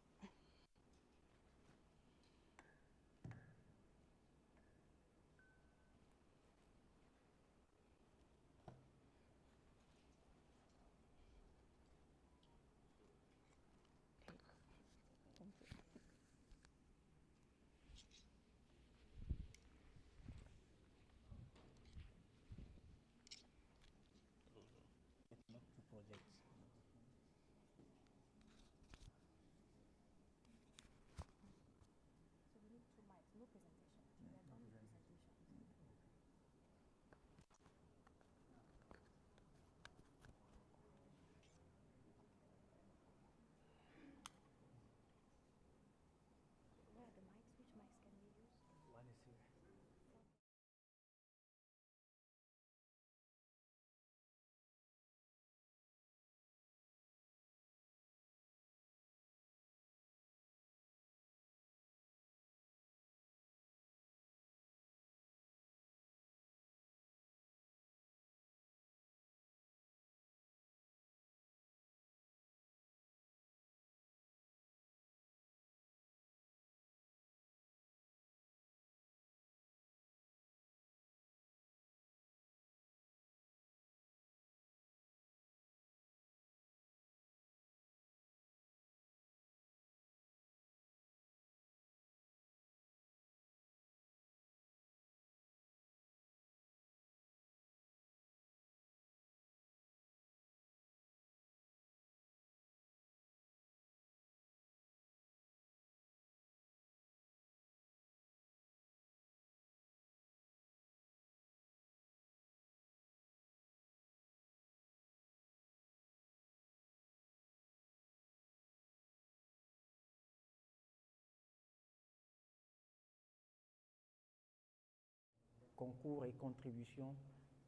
Concours et contributions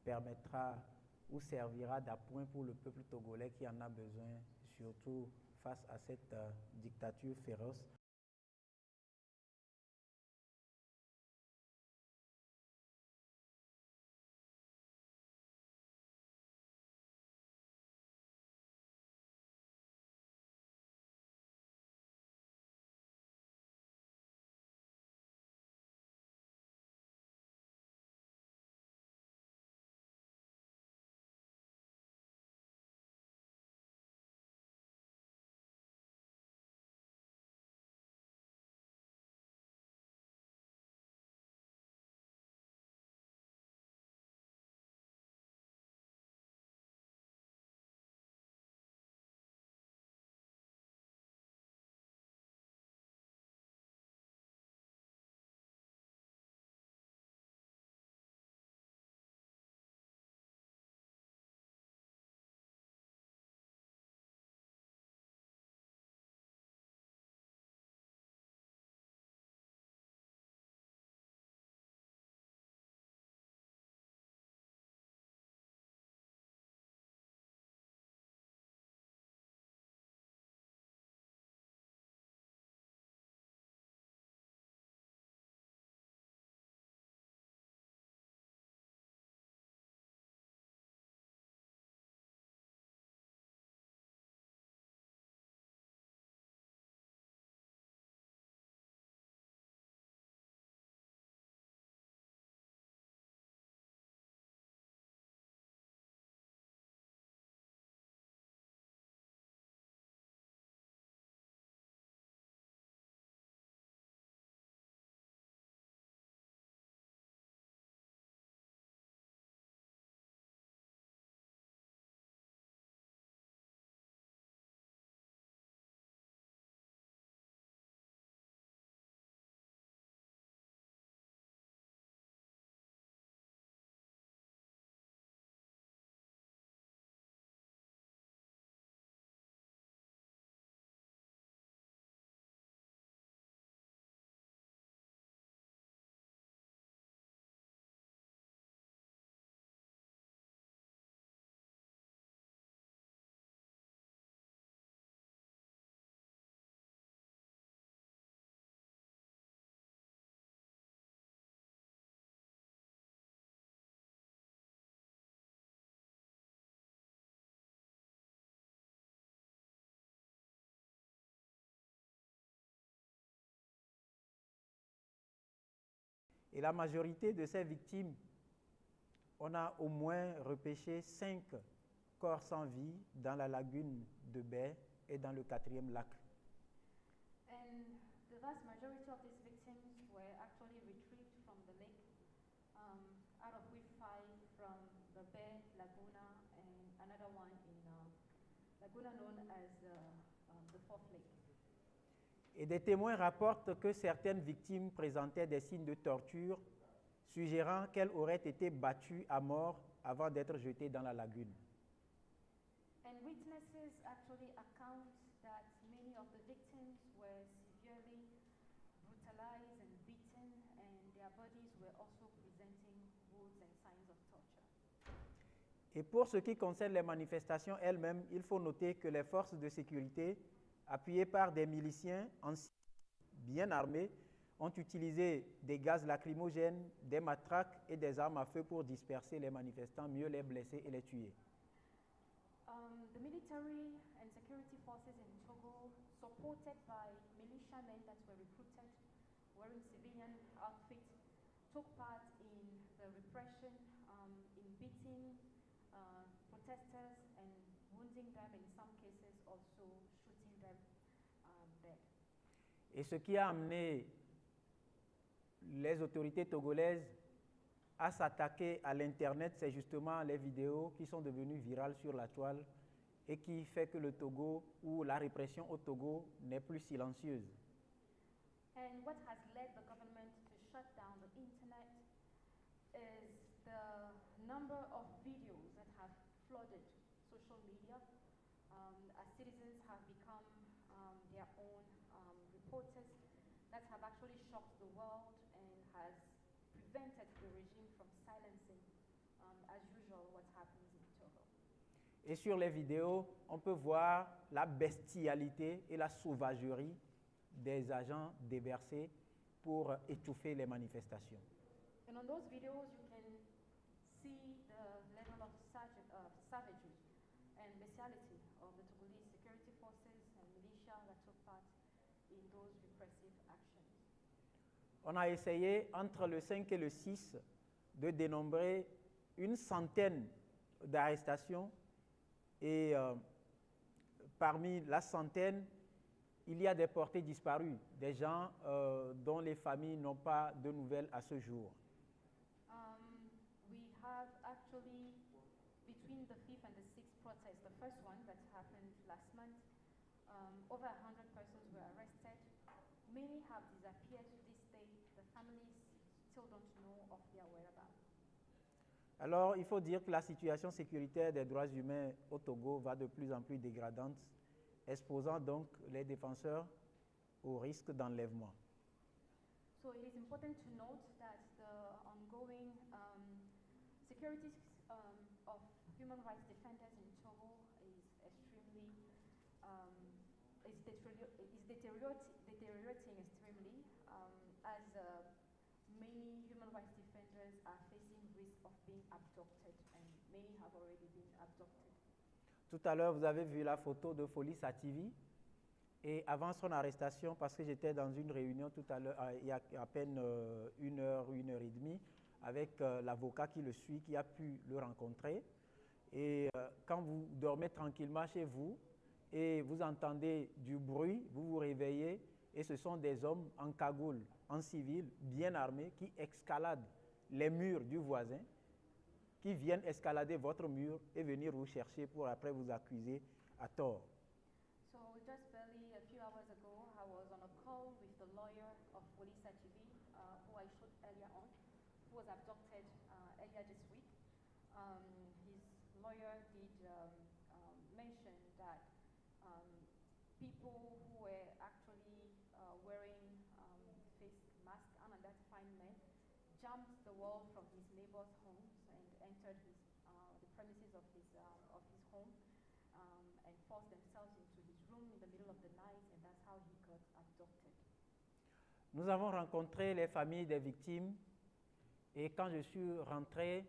permettra ou servira d'appoint pour le peuple togolais qui en a besoin, surtout face à cette dictature féroce Et la majorité de ces victimes, on a au moins repêché 5 corps sans vie dans la lagune de baie et dans le 4e lac. And the vast majority of these victims were actually retrieved from the lake, out of which 5 from the Bay Laguna and another one in Laguna known as the Fourth Lake. Et des témoins rapportent que certaines victimes présentaient des signes de torture, suggérant qu'elles auraient été battues à mort avant d'être jetées dans la lagune. And witnesses actually account that many of the victims were severely brutalized and beaten, and their bodies were also presenting wounds and signs of torture. Et pour ce qui concerne les manifestations elles-mêmes, il faut noter que les forces de sécurité, appuyées par des miliciens bien armés, ont utilisé des gaz lacrymogènes, des matraques et des armes à feu pour disperser les manifestants, mieux les blesser et les tuer. The military and security forces in Togo, supported by militiamen that were recruited wearing civilian outfits, took part in the repression, in beating protesters and wounding them, in some cases also shooting them dead. Et ce qui a amené les autorités togolaises à s'attaquer à l'Internet, c'est justement les vidéos qui sont devenues virales sur la toile et qui fait que le Togo, ou la répression au Togo, n'est plus silencieuse. And what has led the government to shut down the internet is the number of videos that have flooded social media, as citizens have become their own reporters, that have actually shocked the world and has prevented the regime from silencing, as usual, what happens in Togo. Et sur les vidéos, on peut voir la bestialité et la sauvagerie des agents déversés pour étouffer les manifestations. And on those videos, you can see the level of savagery and bestiality of the Togolese security forces and militia that took part in those repressive actions. On a essayé, entre le 5 et le 6, de dénombrer une centaine d'arrestations et parmi la centaine, il y a des portés disparus, des gens dont les familles n'ont pas de nouvelles à ce jour. We have actually, between the 5th and the 6th protest, the first one that happened last month, over 100 persons were arrested. Many have disappeared to this day. The families still don't know of their whereabouts. Alors, il faut dire que la situation sécuritaire des droits humains au Togo va de plus en plus dégradante, exposant donc les défenseurs au risque d'enlèvement. So it is important to note that the ongoing security of human rights defenders in Togo is extremely deteriorating extremely, as many human rights defenders are facing risk of being abducted, and many have already been abducted. Tout à l'heure, vous avez vu la photo de Folie Sativi. Et avant son arrestation, parce que j'étais dans une réunion tout à l'heure, il y a à peine 1 heure et demie, avec l'avocat qui le suit, qui a pu le rencontrer. Et quand vous dormez tranquillement chez vous et vous entendez du bruit, vous vous réveillez et ce sont des hommes en cagoule, en civil, bien armés, qui escaladent les murs du voisin, qui viennent escalader votre mur et venir vous chercher pour après vous accuser à tort. So just barely a few hours ago, I was on a call with the lawyer of Folisa TV, who I showed earlier on, who was abducted earlier this week. His lawyer did mention that people who were actually wearing face masks, unidentified men, jumped the wall from his neighbor's homes and entered the premises of his home, and forced themselves into his room in the middle of the night, and that's how he got abducted. Nous avons rencontré les familles des victimes et quand je suis rentré,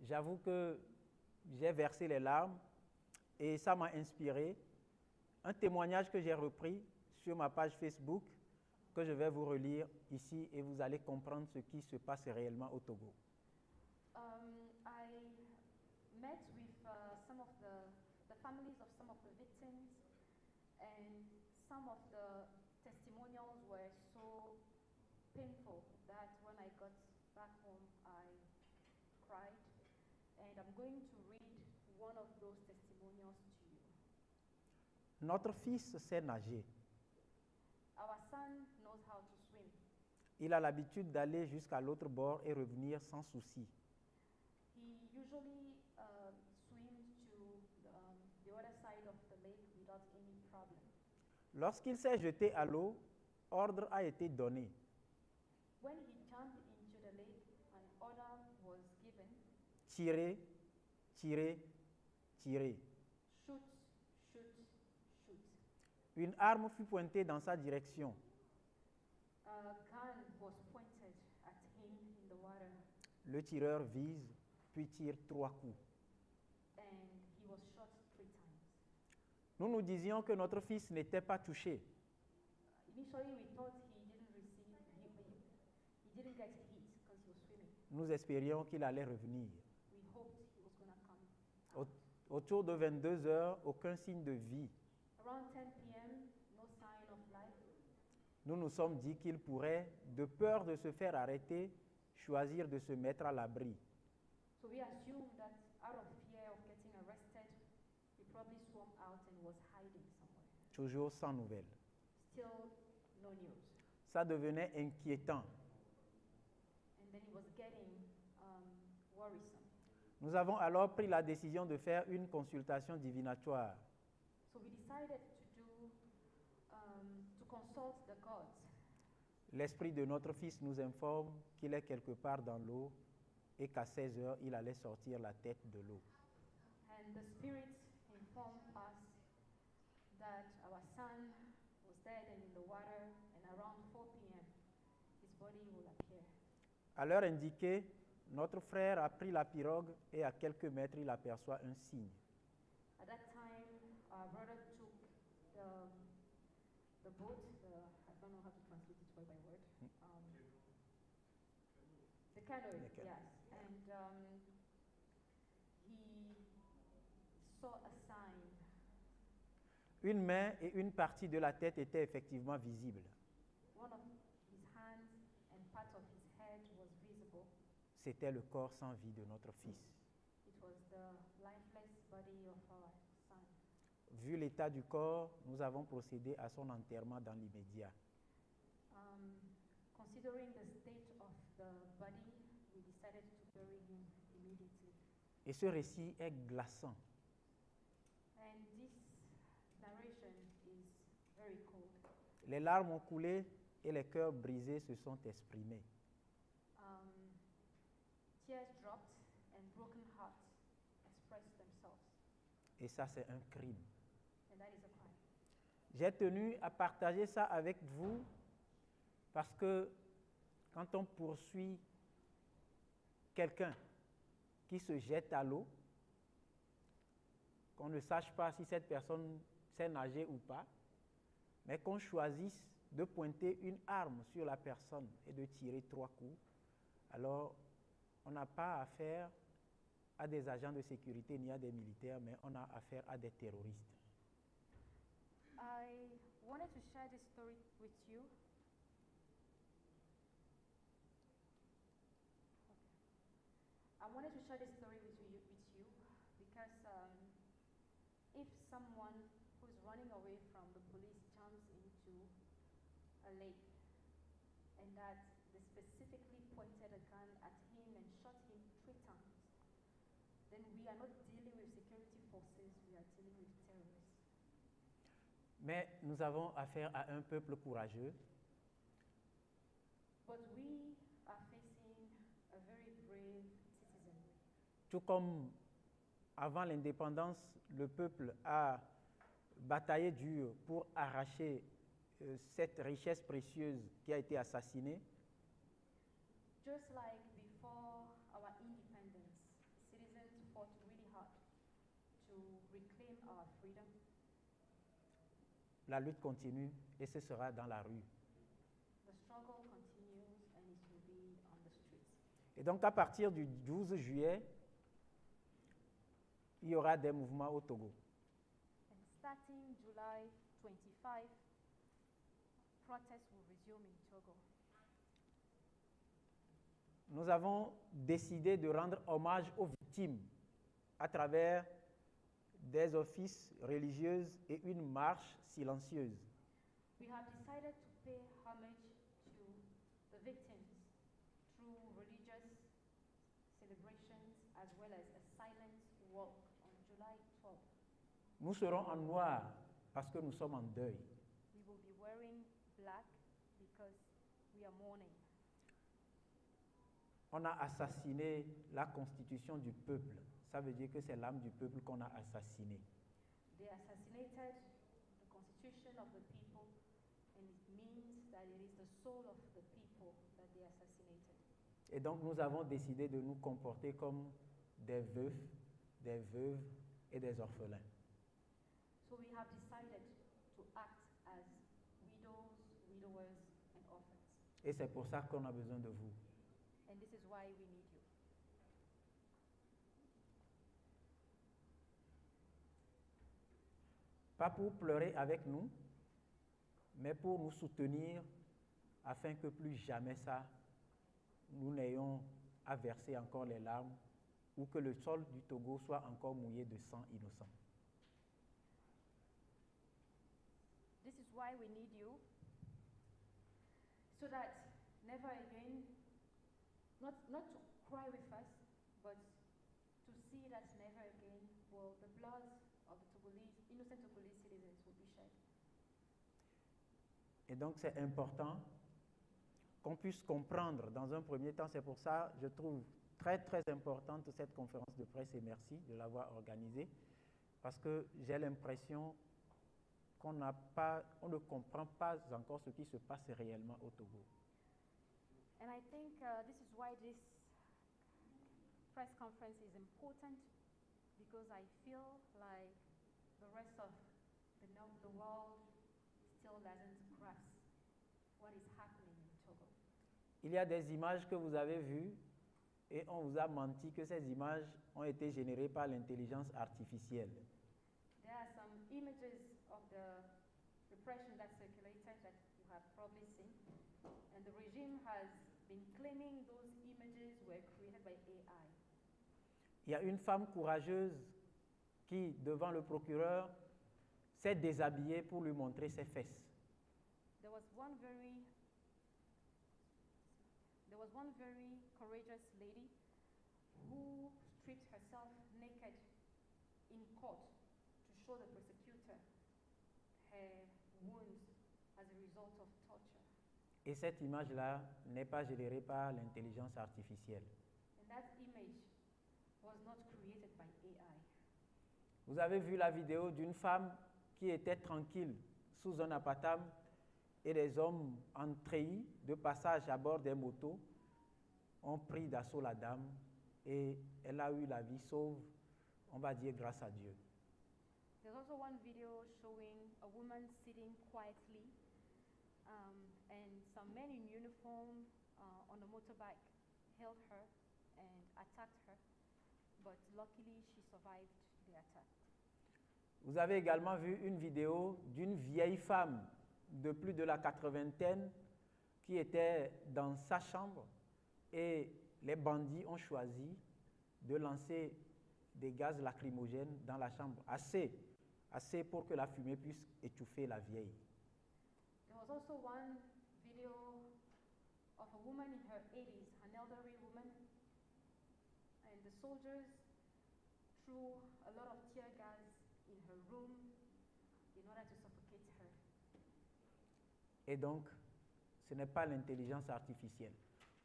j'avoue que j'ai versé les larmes et ça m'a inspiré. Un témoignage que j'ai repris sur ma page Facebook que je vais vous relire ici et vous allez comprendre ce qui se passe réellement au Togo. I met with some of the families of some of the victims, and some of the testimonials were so painful that when I got back home, I cried. And I'm going to read one of those testimonials to you. Notre fils sait nager. Our son knows how to swim. Il a l'habitude d'aller jusqu'à l'autre bord et revenir sans souci. He usually swims to the other side of the lake without any problem. Lorsqu'il s'est jeté à l'eau, ordre a été donné. When he jumped into the lake, an order was given. Tirez, tirez, tirez. Shoot, shoot, shoot. Une arme fut pointée dans sa direction. A gun was pointed at him in the water, Le tireur vise, puis tire 3 coups. and he was shot 3 times. Nous nous disions que notre fils n'était pas touché. Initially, we thought he didn't get hit because he was swimming. Nous espérions qu'il allait revenir. We hoped he was going to come out. Autour de 22 heures, aucun signe de vie. Around 10 p.m., no sign of life. Nous nous sommes dit qu'il pourrait, de peur de se faire arrêter, choisir de se mettre à l'abri. So we assumed that out of fear of getting arrested, he probably swam out and was hiding somewhere. Toujours sans nouvelles. Still no news. Ça devenait inquiétant. And then it was getting worrisome. Nous avons alors pris la décision de faire une consultation divinatoire. So we decided to consult the gods. L'esprit de notre fils nous informe qu'il est quelque part dans l'eau et qu'à 16 heures, il allait sortir la tête de l'eau. And the spirit informed us that our son was dead and in the water, and around 4 p.m. his body will appear. À l'heure indiquée, notre frère a pris la pirogue et à quelques mètres, il aperçoit un signe. At that time, our brother took the boat, I don't know how to translate it word by word. The canoe, The canoe. yes. And he saw a sign. Une main et une partie de la tête étaient effectivement visibles. One of his hands and part of his head was visible. C'était le corps sans vie de notre fils. It was the lifeless body of our son. Vu l'état du corps, nous avons procédé à son enterrement dans l'immédiat. Considering the state of the body, we decided to bury him immediately. Et ce récit est glaçant. And this narration is very cold. Les larmes ont coulé et les cœurs brisés se sont exprimés. Tears dropped and broken hearts expressed themselves. Et ça, c'est un crime. And that is a crime. J'ai tenu à partager ça avec vous parce que quand on poursuit quelqu'un qui se jette à l'eau, qu'on ne sache pas si cette personne sait nager ou pas, mais qu'on choisisse de pointer une arme sur la personne et de tirer 3 coups, alors on n'a pas affaire à des agents de sécurité ni à des militaires, mais on a affaire à des terroristes. I wanted to share this story with you. I wanted to share this story with you because if someone who's running away from the police jumps into a lake and that they specifically pointed a gun at him and shot him 3 times, then we are not dealing with security forces, we are dealing with terrorists. Mais nous avons affaire à un peuple courageux. But we are facing a very brave citizenry. Tout comme avant l'indépendance, le peuple a bataillé dur pour arracher cette richesse précieuse qui a été assassinée. Just like before our independence, citizens fought really hard to reclaim our freedom. La lutte continue et ce sera dans la rue. Et donc, à partir du 12 juillet, il y aura des mouvements au Togo. And starting July 25, protests will resume in Togo. Nous avons décidé de rendre hommage aux victimes à travers des offices religieux et une marche silencieuse. We have decided to pay homage to the victims through religious celebrations as well as a silent walk on July 12th. Nous serons en noir parce que nous sommes en deuil. We will be wearing black because we are mourning. On a assassiné la constitution du peuple. Ça veut dire que c'est l'âme du peuple qu'on a assassinée. They assassinated the constitution of the people, and it means that it is the soul of the people that they assassinated. Et donc nous avons décidé de nous comporter comme des veufs, des veuves et des orphelins. So we have decided to act as widows, widowers, and orphans. Et c'est pour ça qu'on a besoin de vous. And this is why we need you. Pas pour pleurer avec nous, mais pour nous soutenir afin que plus jamais ça, nous n'ayons à verser encore les larmes ou que le sol du Togo soit encore mouillé de sang innocent. This is why we need you, so that never again, not to cry with us, but to see that never again will the blood of the Togolese, innocent Togolese citizens will be shed. Et donc c'est important qu'on puisse comprendre dans un premier temps. C'est pour ça que je trouve très très importante cette conférence de presse et merci de l'avoir organisée, parce que j'ai l'impression qu'on ne comprend pas encore ce qui se passe réellement au Togo. And I think this is why this press conference is important, because I feel like the rest of the world still doesn't grasp what is happening in Togo. Il y a des images que vous avez vues et on vous a menti que ces images ont été générées par l'intelligence artificielle. There are some images of the repression that circulated that you have probably seen, and the regime has been claiming those images were created by AI. Il y a une femme courageuse qui, devant le procureur, s'est déshabillée pour lui montrer ses fesses. There was one very courageous lady who stripped herself naked in court to show the prosecutor her wounds as a result of torture. Et cette image-là n'est pas générée par l'intelligence artificielle. And that image was not created by AI. Vous avez vu la vidéo d'une femme qui était tranquille sous un apatam et des hommes en treillis de passage à bord des motos ont pris d'assaut la dame et elle a eu la vie sauve, on va dire grâce à Dieu. There's also one video showing a woman sitting quietly, and some men in uniform on a motorbike held her and attacked her, but luckily she survived the attack. Vous avez également vu une vidéo d'une vieille femme de plus de la 80aine qui était dans sa chambre et les bandits ont choisi de lancer des gaz lacrymogènes dans la chambre, assez pour que la fumée puisse étouffer la vieille. There was also one video of a woman in her 80s, an elderly woman, and the soldiers threw a lot of tear gas in her room in order to suffocate her. Et donc, ce n'est pas l'intelligence artificielle.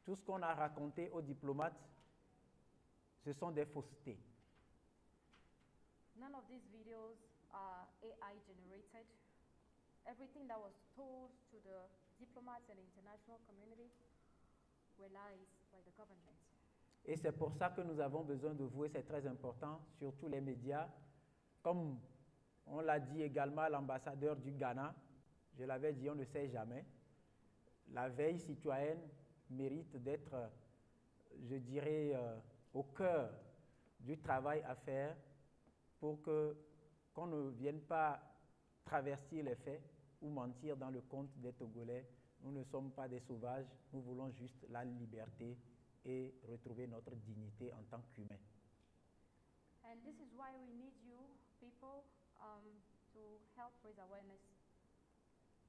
Tout ce qu'on a raconté aux diplomates, ce sont des faussetés. None of these videos are AI generated. Everything that was told to the diplomats and the international community were lies by the government. Et c'est pour ça que nous avons besoin de vous, et c'est très important, sur tous les médias. Comme on l'a dit également à l'ambassadeur du Ghana, je l'avais dit, on ne sait jamais. La veille citoyenne mérite d'être je dirais, au cœur du travail à faire pour qu'on ne vienne pas traverser les faits ou mentir dans le compte des Togolais. Nous ne sommes pas des sauvages, nous voulons juste la liberté et retrouver notre dignité en tant qu'humains. And this is why we need you people to help raise awareness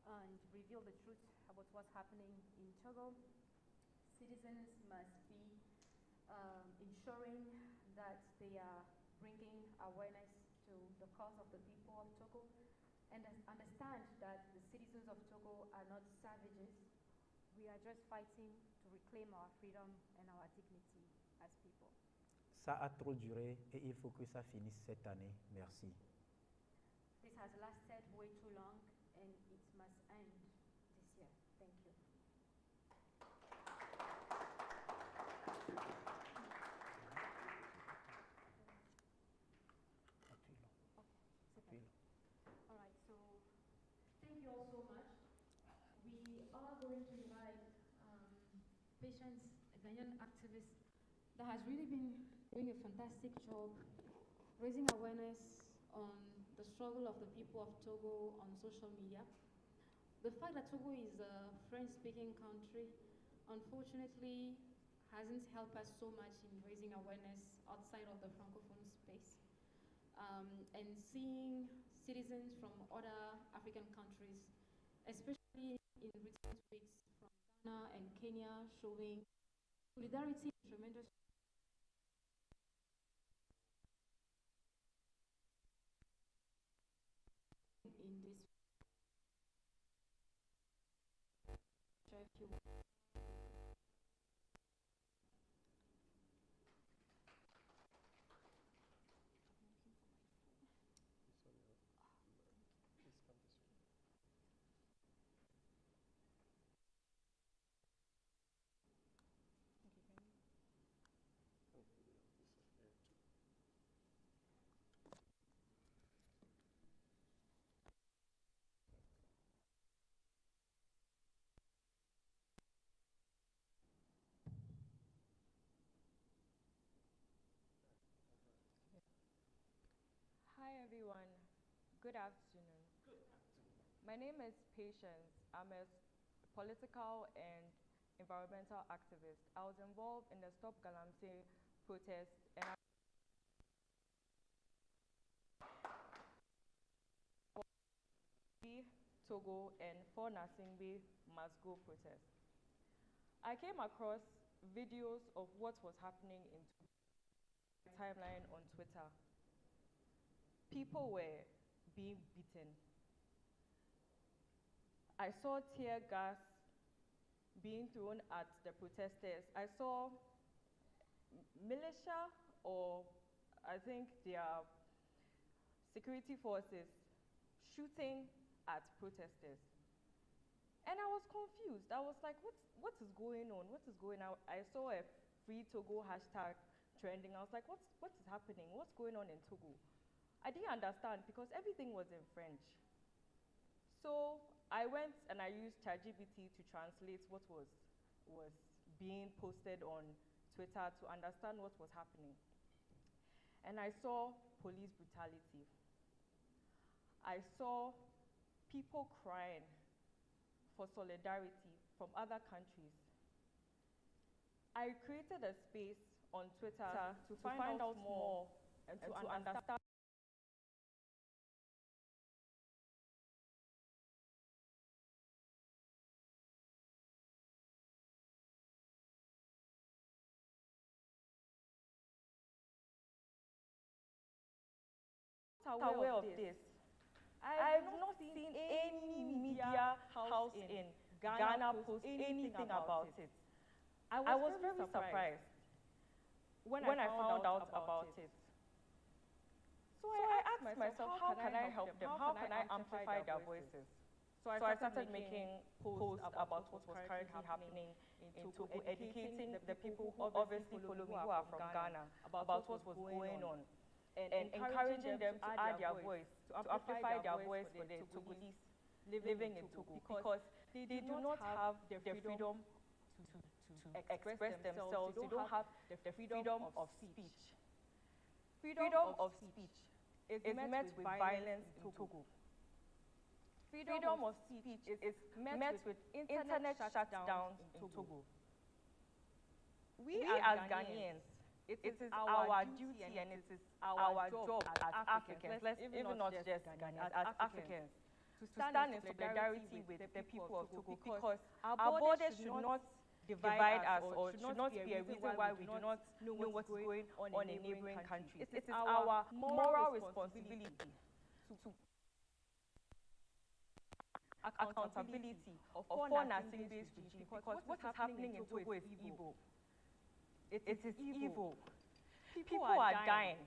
and reveal the truth about what's happening in Togo. Citizens must be ensuring that they are bringing awareness to the cause of the people of Togo and understand that the citizens of Togo are not savages. We are just fighting to reclaim our freedom and our dignity as people. Ça a trop duré et il faut que ça finisse cette année. Merci. This has lasted way too long and it must end this year. Thank you. All right, so thank you all so much. We are going to invite Patience, a Ghanaian activist that has really been doing a fantastic job raising awareness on the struggle of the people of Togo on social media. The fact that Togo is a French-speaking country, unfortunately, hasn't helped us so much in raising awareness outside of the Francophone space. And seeing citizens from other African countries, especially in recent weeks from Ghana and Kenya, showing solidarity and tremendous in this. Hi everyone, good afternoon. My name is Patience. I'm a political and environmental activist. I was involved in the Stop Galamsey protest and Togo and for Nasingbe Must Go protest. I came across videos of what was happening in my timeline on Twitter. People were being beaten. I saw tear gas being thrown at the protesters. I saw militia, or I think they are security forces, shooting at protesters. And I was confused. I was like, what is going on? What is going on? I saw a Free Togo hashtag trending. I was like, what is happening? What's going on in Togo? I didn't understand because everything was in French. So I went and I used ChatGPT to translate what was being posted on Twitter to understand what was happening. And I saw police brutality. I saw people crying for solidarity from other countries. I created a space on Twitter to find out more and to understand aware of this. I've not seen any media house in Ghana post anything about it. I was very surprised when I found out about it. So I asked myself, how can I help them? How can I amplify their voices? So I started making posts about what was currently happening in Togo, educating the people who obviously follow me, who are from Ghana, about what was going on. And encouraging them to add their voice, to amplify their voice for the Togolese living in Togo, because they do not have the freedom to express themselves. They don't have the freedom of speech. Freedom of speech is met with violence in Togo. Freedom of speech is met with internet shutdowns in Togo. We as Ghanaians, it is our duty and it is our job as Africans, even not just Ghanaians, as Africans, to stand in solidarity with the people of Togo, because our borders should not divide us or should not be a reason why we do not know what's going on in neighboring countries. It is our moral responsibility to accountability of foreign based regime, because what is happening in Togo is evil. It is evil. People are dying.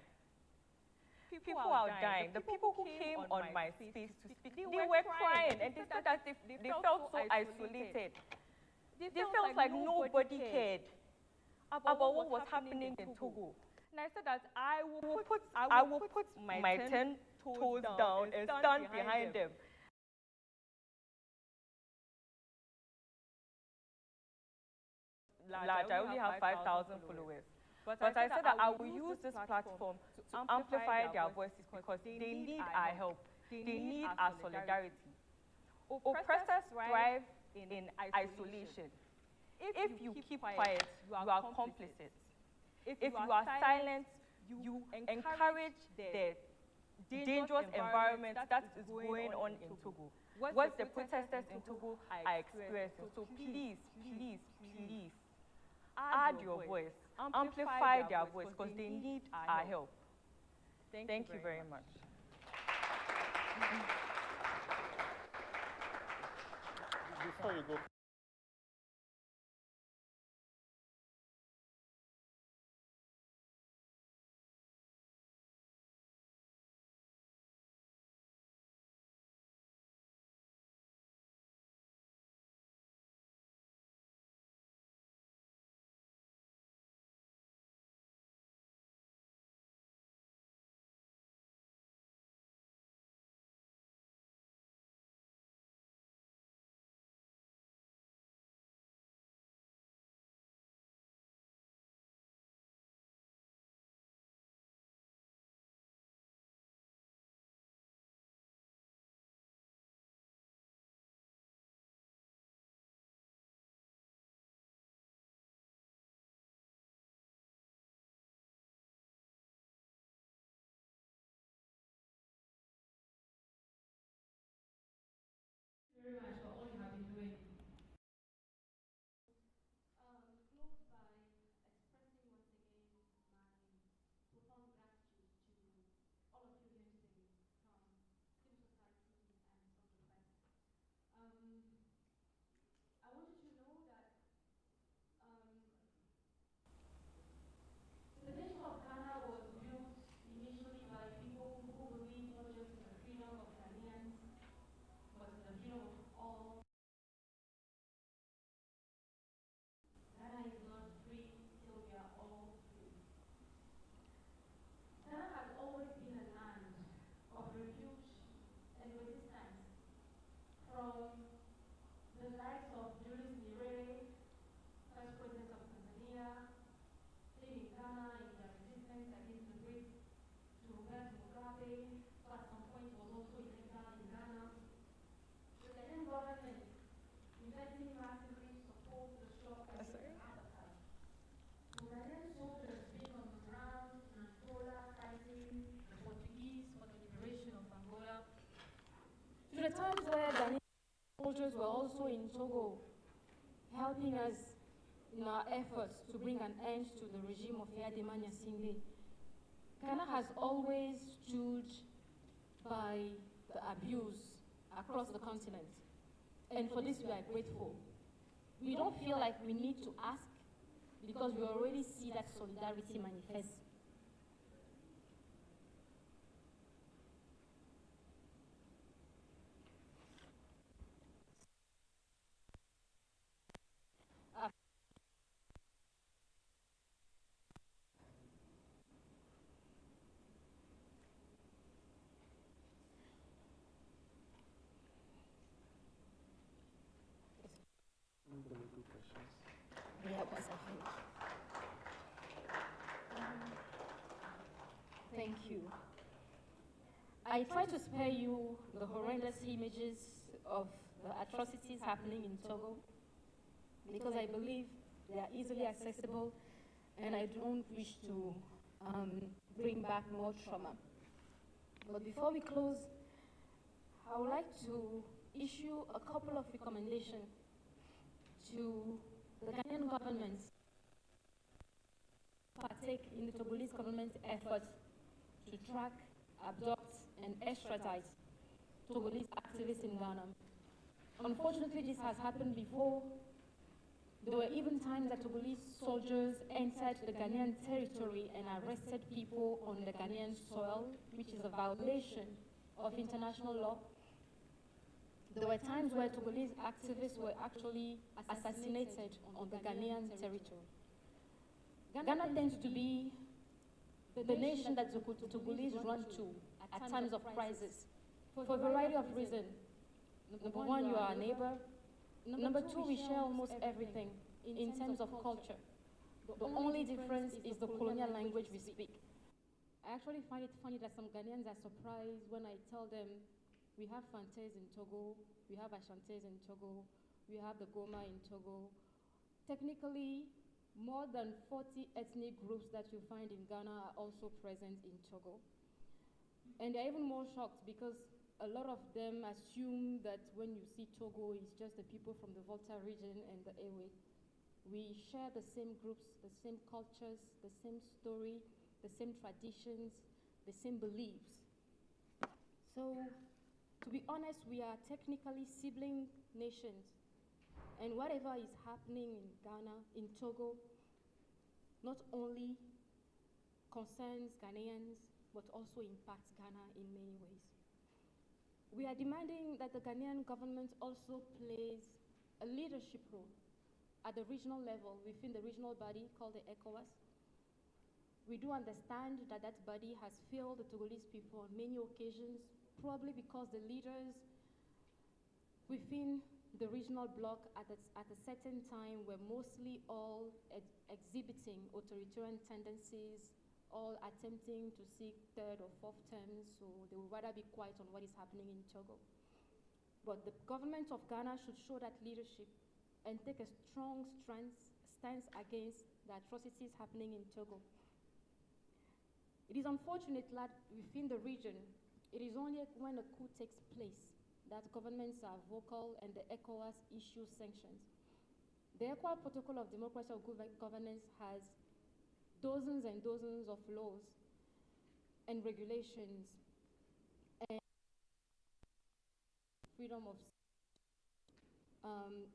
People are dying. The people who came on my space to speak, they were crying and they said that they felt so isolated. They felt like nobody cared about what was happening in Togo. And I said that I will put my 10 toes down and stand behind them. Large, I only have 5,000 followers. But I said that I will use this platform to amplify their voices because they need our help. They need our solidarity. Oppressors thrive in isolation. If you keep quiet, you are complicit. If you are silent, you encourage the dangerous environment that is going on in Togo. What the protesters in Togo are experiencing. So please, please, please, add your voice, amplify their voice, because they need our help. Thank you very much. Before you go, Very much for all you have been doing. Close by expressing once again my profound gratitude to all of you here today from civil society and from the press. I want you to know that the nation of Ghana was built initially by people who believe not just in the freedom of Ghanaians, but in the freedom of all. Ghana is not free till we are all free. Ghana has always been a land of refuge and resistance from the likes of Julius Nyerere, first president of Tanzania, came in Ghana in the resistance against the great Robert Mugabe, who at some point was also in exile in Ghana. The Ghanaian government investing massively support the struggle against apartheid. Ghanaian soldiers being on the ground in Angola fighting the Portuguese for the liberation of Angola. To the times where Ghanaian soldiers were also in Togo, helping us in our efforts to bring an end to the regime of Yadema Singh. Ghana has always stood by the abuse across the continent, and for this we are grateful. We don't feel like we need to ask because we already see that solidarity manifest. thank you. I try to spare you the horrendous images of the atrocities happening in Togo because I believe they are easily accessible and I don't wish to bring back more trauma. But before we close, I would like to issue a couple of recommendations to the Ghanaian government partake in the Togolese government's efforts to track, abduct, and extradite Togolese activists in Ghana. Unfortunately, this has happened before. There were even times that Togolese soldiers entered the Ghanaian territory and arrested people on the Ghanaian soil, which is a violation of international law. There were times where Togolese activists were actually assassinated on the Ghanaian territory. Ghana tends to be the nation that the Togolese run to at times of crisis for a variety of reasons. Number one, you are a neighbor. Number two, we share almost everything in terms of culture. The only difference is the colonial language we speak. I actually find it funny that some Ghanaians are surprised when I tell them we have Fantes in Togo, we have Ashantes in Togo, we have the Goma in Togo. Technically, more than 40 ethnic groups that you find in Ghana are also present in Togo. And they're even more shocked because a lot of them assume that when you see Togo, it's just the people from the Volta region and the Ewe. We share the same groups, the same cultures, the same story, the same traditions, the same beliefs. So, to be honest, we are technically sibling nations. And whatever is happening in Ghana, in Togo, not only concerns Ghanaians, but also impacts Ghana in many ways. We are demanding that the Ghanaian government also plays a leadership role at the regional level within the regional body called the ECOWAS. We do understand that that body has failed the Togolese people on many occasions, probably because the leaders within the regional bloc at a certain time were mostly all exhibiting authoritarian tendencies, all attempting to seek third or fourth terms, so they would rather be quiet on what is happening in Togo. But the government of Ghana should show that leadership and take a strong stance against the atrocities happening in Togo. It is unfortunate that within the region, it is only when a coup takes place that governments are vocal and the ECOWAS issues sanctions. The ECOWAS Protocol of Democracy and Good Governance has dozens and dozens of laws and regulations and freedom of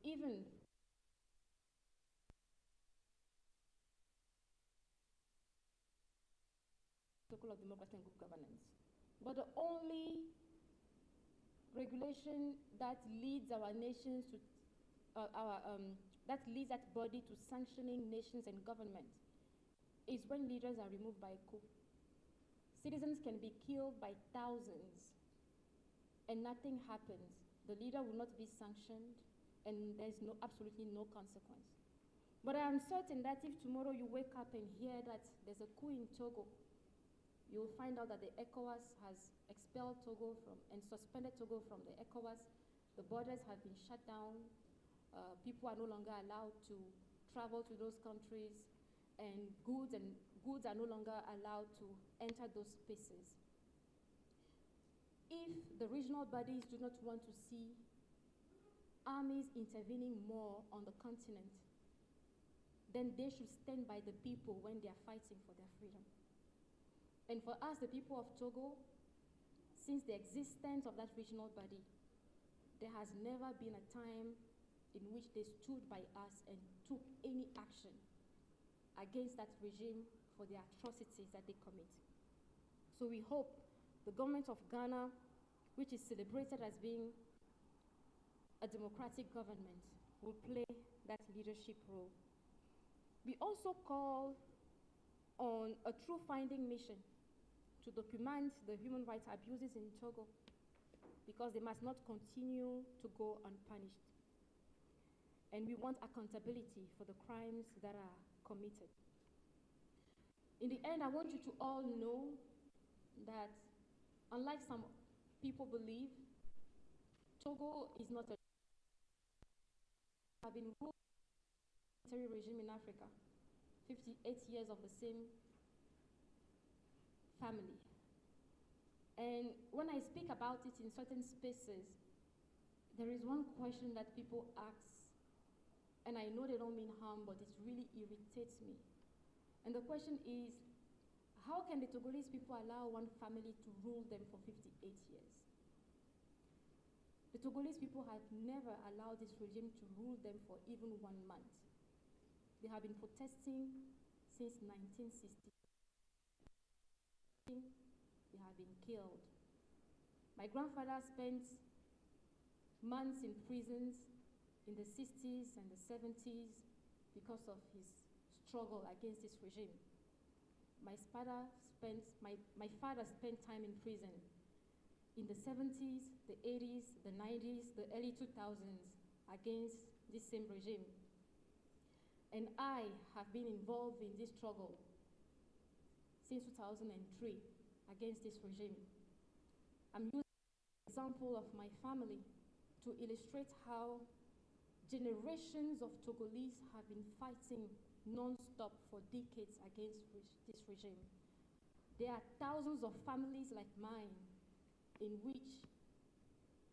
even Protocol of Democracy and Good Governance. But the only regulation that leads our nations to that leads that body to sanctioning nations and governments is when leaders are removed by a coup. Citizens can be killed by thousands and nothing happens. The leader will not be sanctioned and there's absolutely no consequence. But I am certain that if tomorrow you wake up and hear that there's a coup in Togo, you'll find out that the ECOWAS has expelled Togo and suspended Togo from the ECOWAS. The borders have been shut down. People are no longer allowed to travel to those countries, and goods are no longer allowed to enter those spaces. If the regional bodies do not want to see armies intervening more on the continent, then they should stand by the people when they are fighting for their freedom. And for us, the people of Togo, since the existence of that regional body, there has never been a time in which they stood by us and took any action against that regime for the atrocities that they commit. So we hope the government of Ghana, which is celebrated as being a democratic government, will play that leadership role. We also call on a truth-finding mission to document the human rights abuses in Togo, because they must not continue to go unpunished. And we want accountability for the crimes that are committed. In the end, I want you to all know that, unlike some people believe, Togo is not a have been ruled by a military regime in Africa, 58 years of the same family. And when I speak about it in certain spaces, there is one question that people ask, and I know they don't mean harm, but it really irritates me. And the question is, how can the Togolese people allow one family to rule them for 58 years? The Togolese people have never allowed this regime to rule them for even 1 month. They have been protesting since 1960. They have been killed. My grandfather spent months in prisons in the 60s and the 70s because of his struggle against this regime. My father spent time in prison in the 70s, the 80s, the 90s, the early 2000s against this same regime. And I have been involved in this struggle since 2003 against this regime. I'm using the example of my family to illustrate how generations of Togolese have been fighting non-stop for decades against this regime. There are thousands of families like mine in which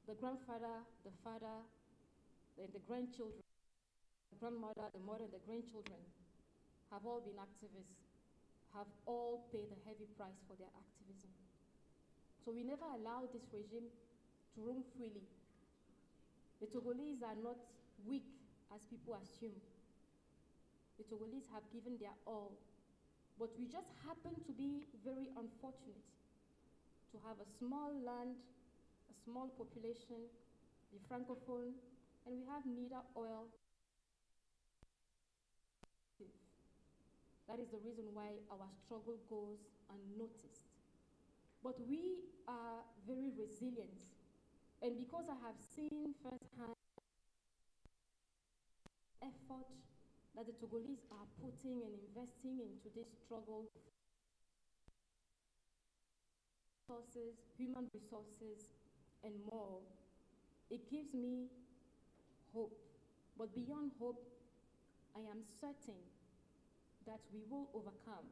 the grandfather, the father, and the grandchildren, the grandmother, the mother, and the grandchildren have all been activists, have all paid a heavy price for their activism. So we never allowed this regime to roam freely. The Togolese are not weak, as people assume. The Togolese have given their all, but we just happen to be very unfortunate to have a small land, a small population, be francophone, and we have neither oil. That is the reason why our struggle goes unnoticed. But we are very resilient. And because I have seen firsthand effort that the Togolese are putting and investing into this struggle, resources, human resources, and more, it gives me hope. But beyond hope, I am certain that we will overcome.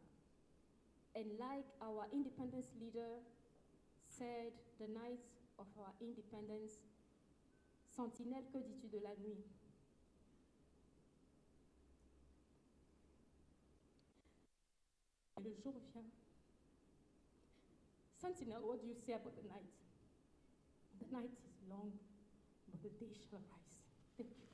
And like our independence leader said the night of our independence, Sentinelle, que dis-tu de la nuit? Le jour vient. Sentinel, what do you say about the night? The night is long, but the day shall rise. Thank you.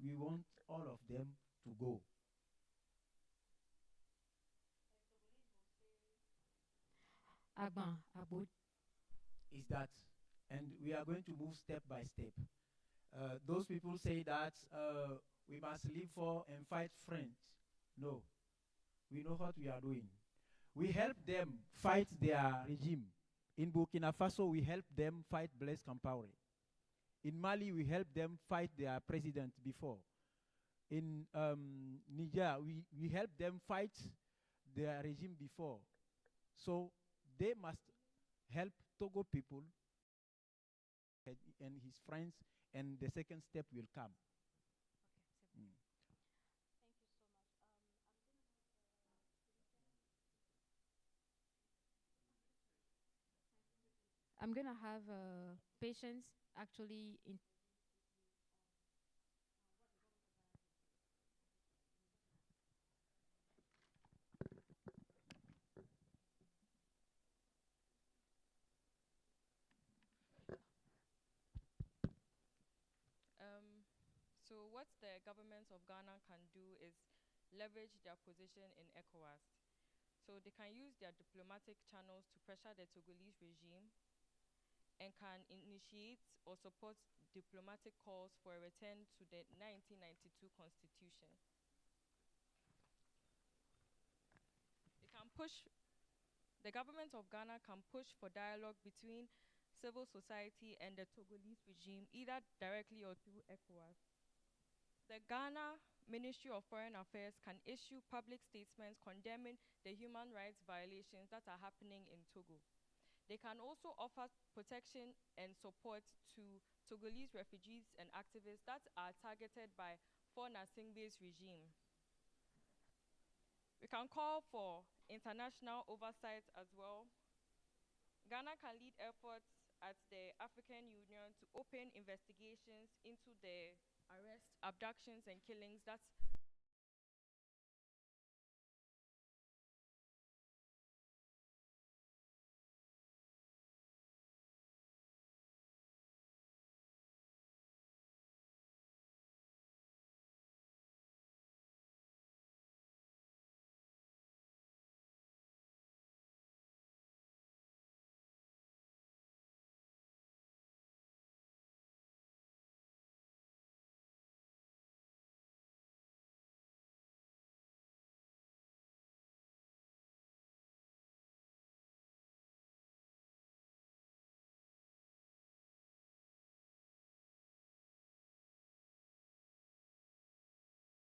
we want all of them to go. Is that, and we are going to move step by step. Those people say that we must live for and fight French. No, we know what we are doing. We help them fight their regime. In Burkina Faso, we help them fight Blaise Compaoré. In Mali, we help them fight their president before. In Niger, we help them fight their regime before. So they must help Togo people and his friends, and the second step will come. Okay, Mm. I'm going to have patients actually in. So what the government of Ghana can do is leverage their position in ECOWAS. So they can use their diplomatic channels to pressure the Togolese regime and can initiate or support diplomatic calls for a return to the 1992 constitution. The government of Ghana can push for dialogue between civil society and the Togolese regime, either directly or through ECOWAS. The Ghana Ministry of Foreign Affairs can issue public statements condemning the human rights violations that are happening in Togo. They can also offer protection and support to Togolese refugees and activists that are targeted by Faure Gnassingbé's regime. We can call for international oversight as well. Ghana can lead efforts at the African Union to open investigations into the arrests, abductions, and killings that